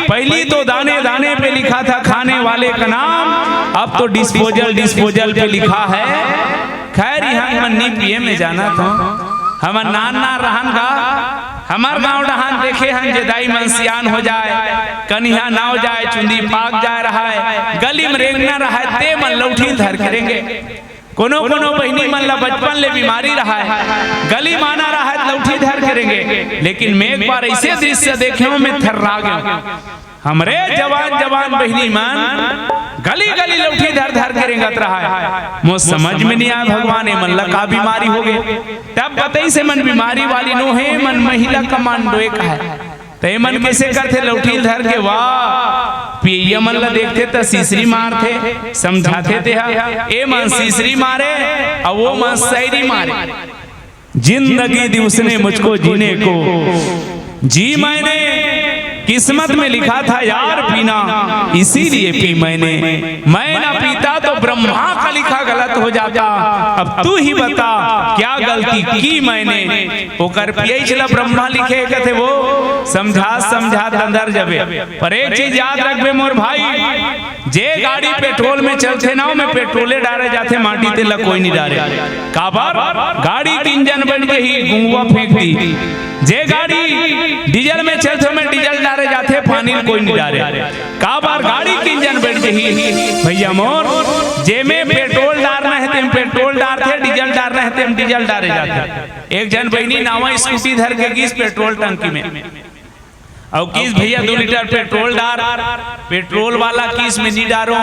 पहली तो दाने दाने पे लिखा था खाने वाले का नाम, अब तो डिस्पोजल डिस्पोजल पे लिखा है। खैर यहाँ मन्नी पिए में जाना था, हमार नाना रहन का हमार गाँव डहान देखे हैं जेदाई मन सियान हो जाए, कन्या नाव जाए, चुंदी पाक जाए रहा है, गली में रेंगना रहा है, ते मन लौठी धर करेंगे। कोनो कोनो बहनी मन ला बचपन ले बीमारी रहा है, गली माना रहा है लौठी धर करेंगे। लेकिन मैं एक बार ऐसे दृश्य देखे हूं मैं थर्रा गया। हमरे जवान जवान बहनी मन गली गली लौठी धर धर करेंगे रहा है। मुझ समझ में नहीं आया भगवान ये मन ला का बीमारी हो गए। तब बताई से मन बीमारी वाली नो है, मन महिला कमांडो एक है। ते मन कैसे करते लौठी धर के वाह पिया मन ला देखते तो सीसरी मारते, समझाते थे ए मन सीसरी मारे और वो मन शायरी मारे। जिंदगी दी उसने मुझको जीने को, जी मैंने किस्मत में लिखा था यार पीना, इसीलिए पी मैंने। मैं ना पीता तो ब्रह्मा का लिखा गलत हो जाता। अब तू ही बता क्या गलती की मैंने, ओकर पिए चला ब्रह्मा लिखे कहते वो समझा समझा अंदर जबे। पर एक चीज याद रखबे मोर भाई, जे गाड़ी पेट्रोल में चलते ना में पेट्रोले डाले जाते, माटी ते ला कोई नहीं डाले। काबर गाड़ी के इंजन बन के ही गुंगवा फेंक दी। जे गाड़ी डीजल में चलते में डीजल डाले जाते, पानी कोई नहीं डाले। काबर गाड़ी के इंजन बन के ही भैया मोर जे में पेट्रोल डालना है तेम पेट्रोल डालते, डीजल डालना है तेम डीजल डाले जाते। एक जन बहनी नावा स्कूटी धर के गई पेट्रोल टंकी में, और किस भैया 2 लीटर पेट्रोल डाल, पेट्रोल वाला किस में नहीं डालो,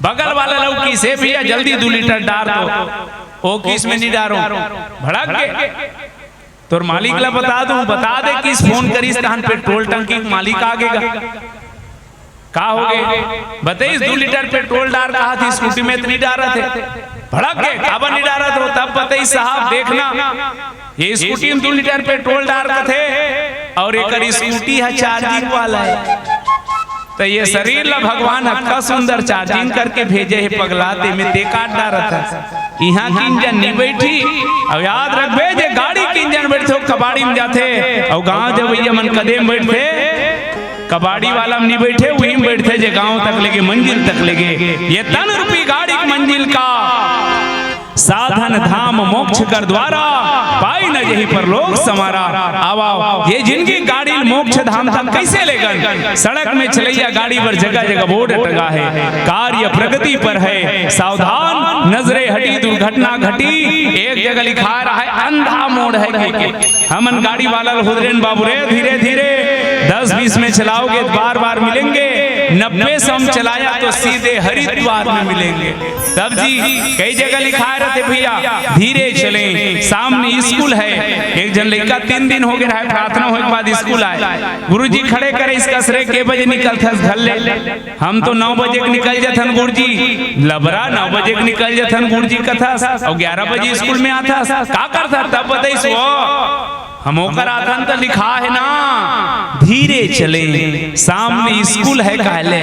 बगल वाला लोग किस है भैया जल्दी 2 लीटर डाल दो, वो किस में नहीं डालो। भड़क के तो मालिक ला बता दूं, बता दे किस फोन करीस तहन पेट्रोल टंकी मालिक आगेगा का हो गए। बताइए 2 लीटर पेट्रोल डाल कहा थी, स्कूटी में इतनी डाल रहे थे। भड़क के काबर नहीं डाल रहे थे, तब बताइए साहब देखना ये स्कूटी में 2 लीटर पेट्रोल डाल रहे थे और एक स्कूटी है चार्जिंग वाला है। तो ये शरीर ला भगवान हक्का सुंदर चार्जिंग करके भेजे है, पगलाते में ते काट डाल रहा था। यहाँ की इंजन नहीं बैठी। अब याद रखबे जे गाड़ी की इंजन बैठे कबाड़ी में जाते, और गाँव जब भैया मन कदम बैठते कबाड़ी वाला में नहीं बैठे, वही में बैठते जे गाँव तक लेके मंजिल तक लेके। ये तन रूपी गाड़ी की मंजिल का साधन धाम मोक्ष कर द्वारा, पाई न यही पर लोग समारा। आवा ये जिनकी गाड़ी मोक्ष धाम तक कैसे लेकर, सड़क में चलैया गाड़ी पर जगह जगह बोर्ड टंगा है, कार्य प्रगति पर है, सावधान नजरे हटी दुर्घटना घटी। एक जगह लिखा रहा है अंधा मोड़ है के। हमन गाड़ी वाला हुदरेन बाबू रे धीरे धीरे 10-20 में चलाओगे बार बार मिलेंगे, 90 से हम चलाया तो सीधे हरिद्वार में मिलेंगे। तब जी कई जगह लिखा रहते भैया धीरे चलें, सामने स्कूल है। एक जन लड़का 3 दिन हो गए रहा, प्रार्थना होने के बाद स्कूल आए, गुरुजी खड़े करे इसका सरे के बजे निकलता घर ले। हम तो 9 बजे निकल जाथन गुरुजी, लबरा 9 बजे निकल जाथन गुरुजी कथा, और 11 बजे स्कूल में आता का करता। तब बताइए सो हम ओकर आथन तो लिखा है ना धीरे चले, सामने स्कूल है कहले।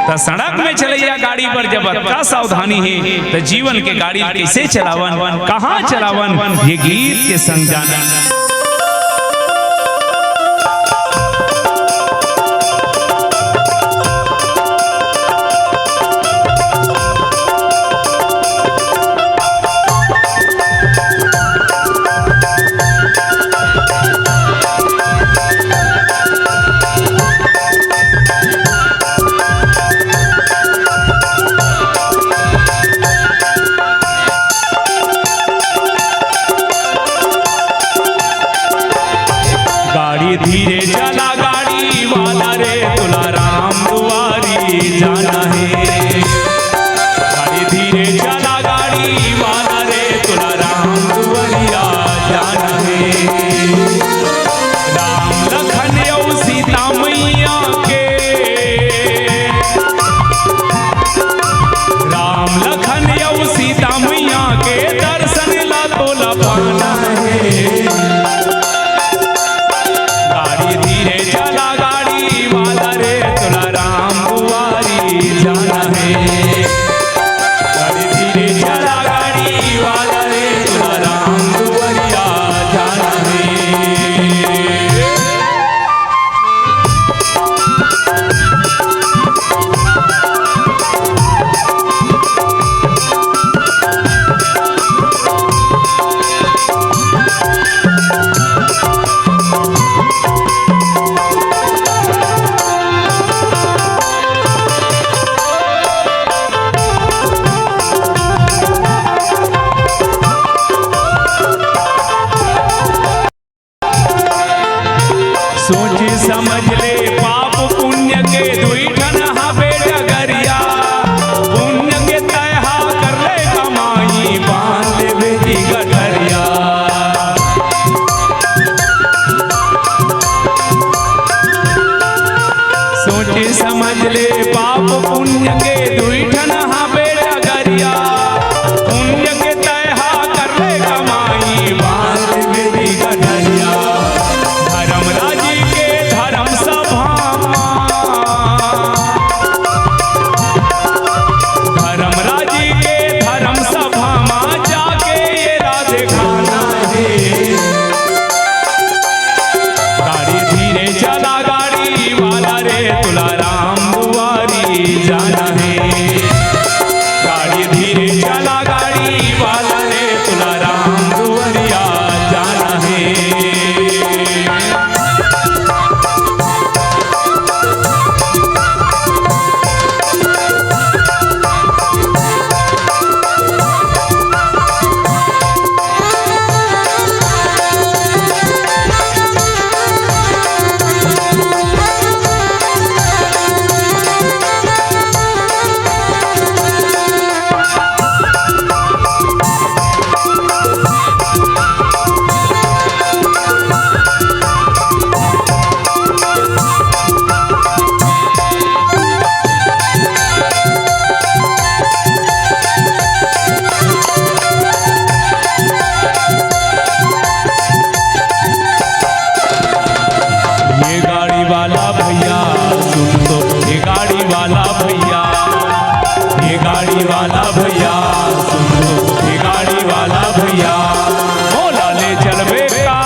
तो सड़क में चलैया गाड़ी पर जब का सावधानी है, तो जीवन के गाड़ी कैसे चलावन, कहाँ चलावन, ये गीत के संग जाना। धीरे चला गाड़ी वाला रे, तुलाराम दुआरी जाना है। गाड़ी धीरे चला गाड़ी वाला रे, तुलाराम दुआरिया जाना है। राम लखन और सीता मैया के, राम लखन और सीता मैया के सोची समझ ले पाप पुण्य के दुई ठन हबे डगरिया पुण्य के तयहा कर ले कमाई बांध ले बेटी गठरिया सोची समझ ले पाप पुण्य के दुई ठन हबे डगरिया पुण्य के तयहा कर ले कमाई बांध ले बेटी गठरिया धर्मराजी के धर्म सभा धर्मराजी के धर्म सभा में जाके ये राधे खाना है गाड़ी धीरे चला गाड़ी वाला रे तुलाराम दुआरी जाना है गाड़ी धीरे चला गाड़ी वाला रे तुलाराम दुआरिया जाना है ये गाड़ी वाला भैया सुन तो ये गाड़ी वाला भैया ये गाड़ी वाला भैया सुन तो ये गाड़ी वाला भैया मोला ले चलबे का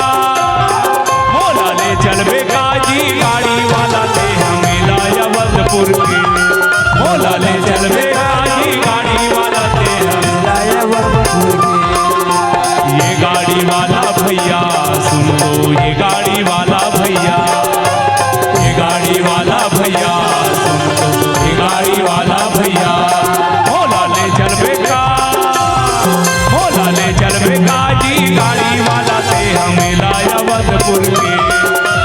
मोला ले चलबे का जी गाड़ी वाला ते हमें लायावतपुर के मोला ले चलबे का जी गाड़ी वाला ते हमें लायावतपुर के ये गाड़ी वाला भैया सुन तो ये गाड़ी वाला भैया ये गाड़ी वाला भैया सुन तो ये गाड़ी वाला भैया मोला ले चलबे का मोला ले चलबे का जी गाड़ी वाला ते हमें लायावतपुर के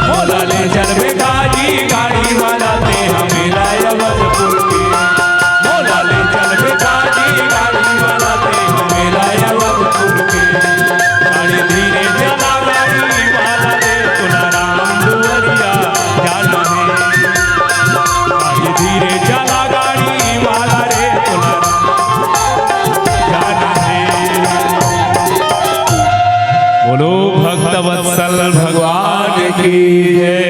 मोला ले चलबे का जी गाड़ी वाला ते हमें लायावतपुर के मोला ले चलबे का जी गाड़ी वाला ते हमें लायावतपुर के गाड़ी धीरे चला गाड़ी वाला रे तुलाराम दुआरिया जाना है गाड़ी धीरे चला गाड़ी वाला रे तुलाराम जाना है बोलो भक्त वत्सल भगवान की जय।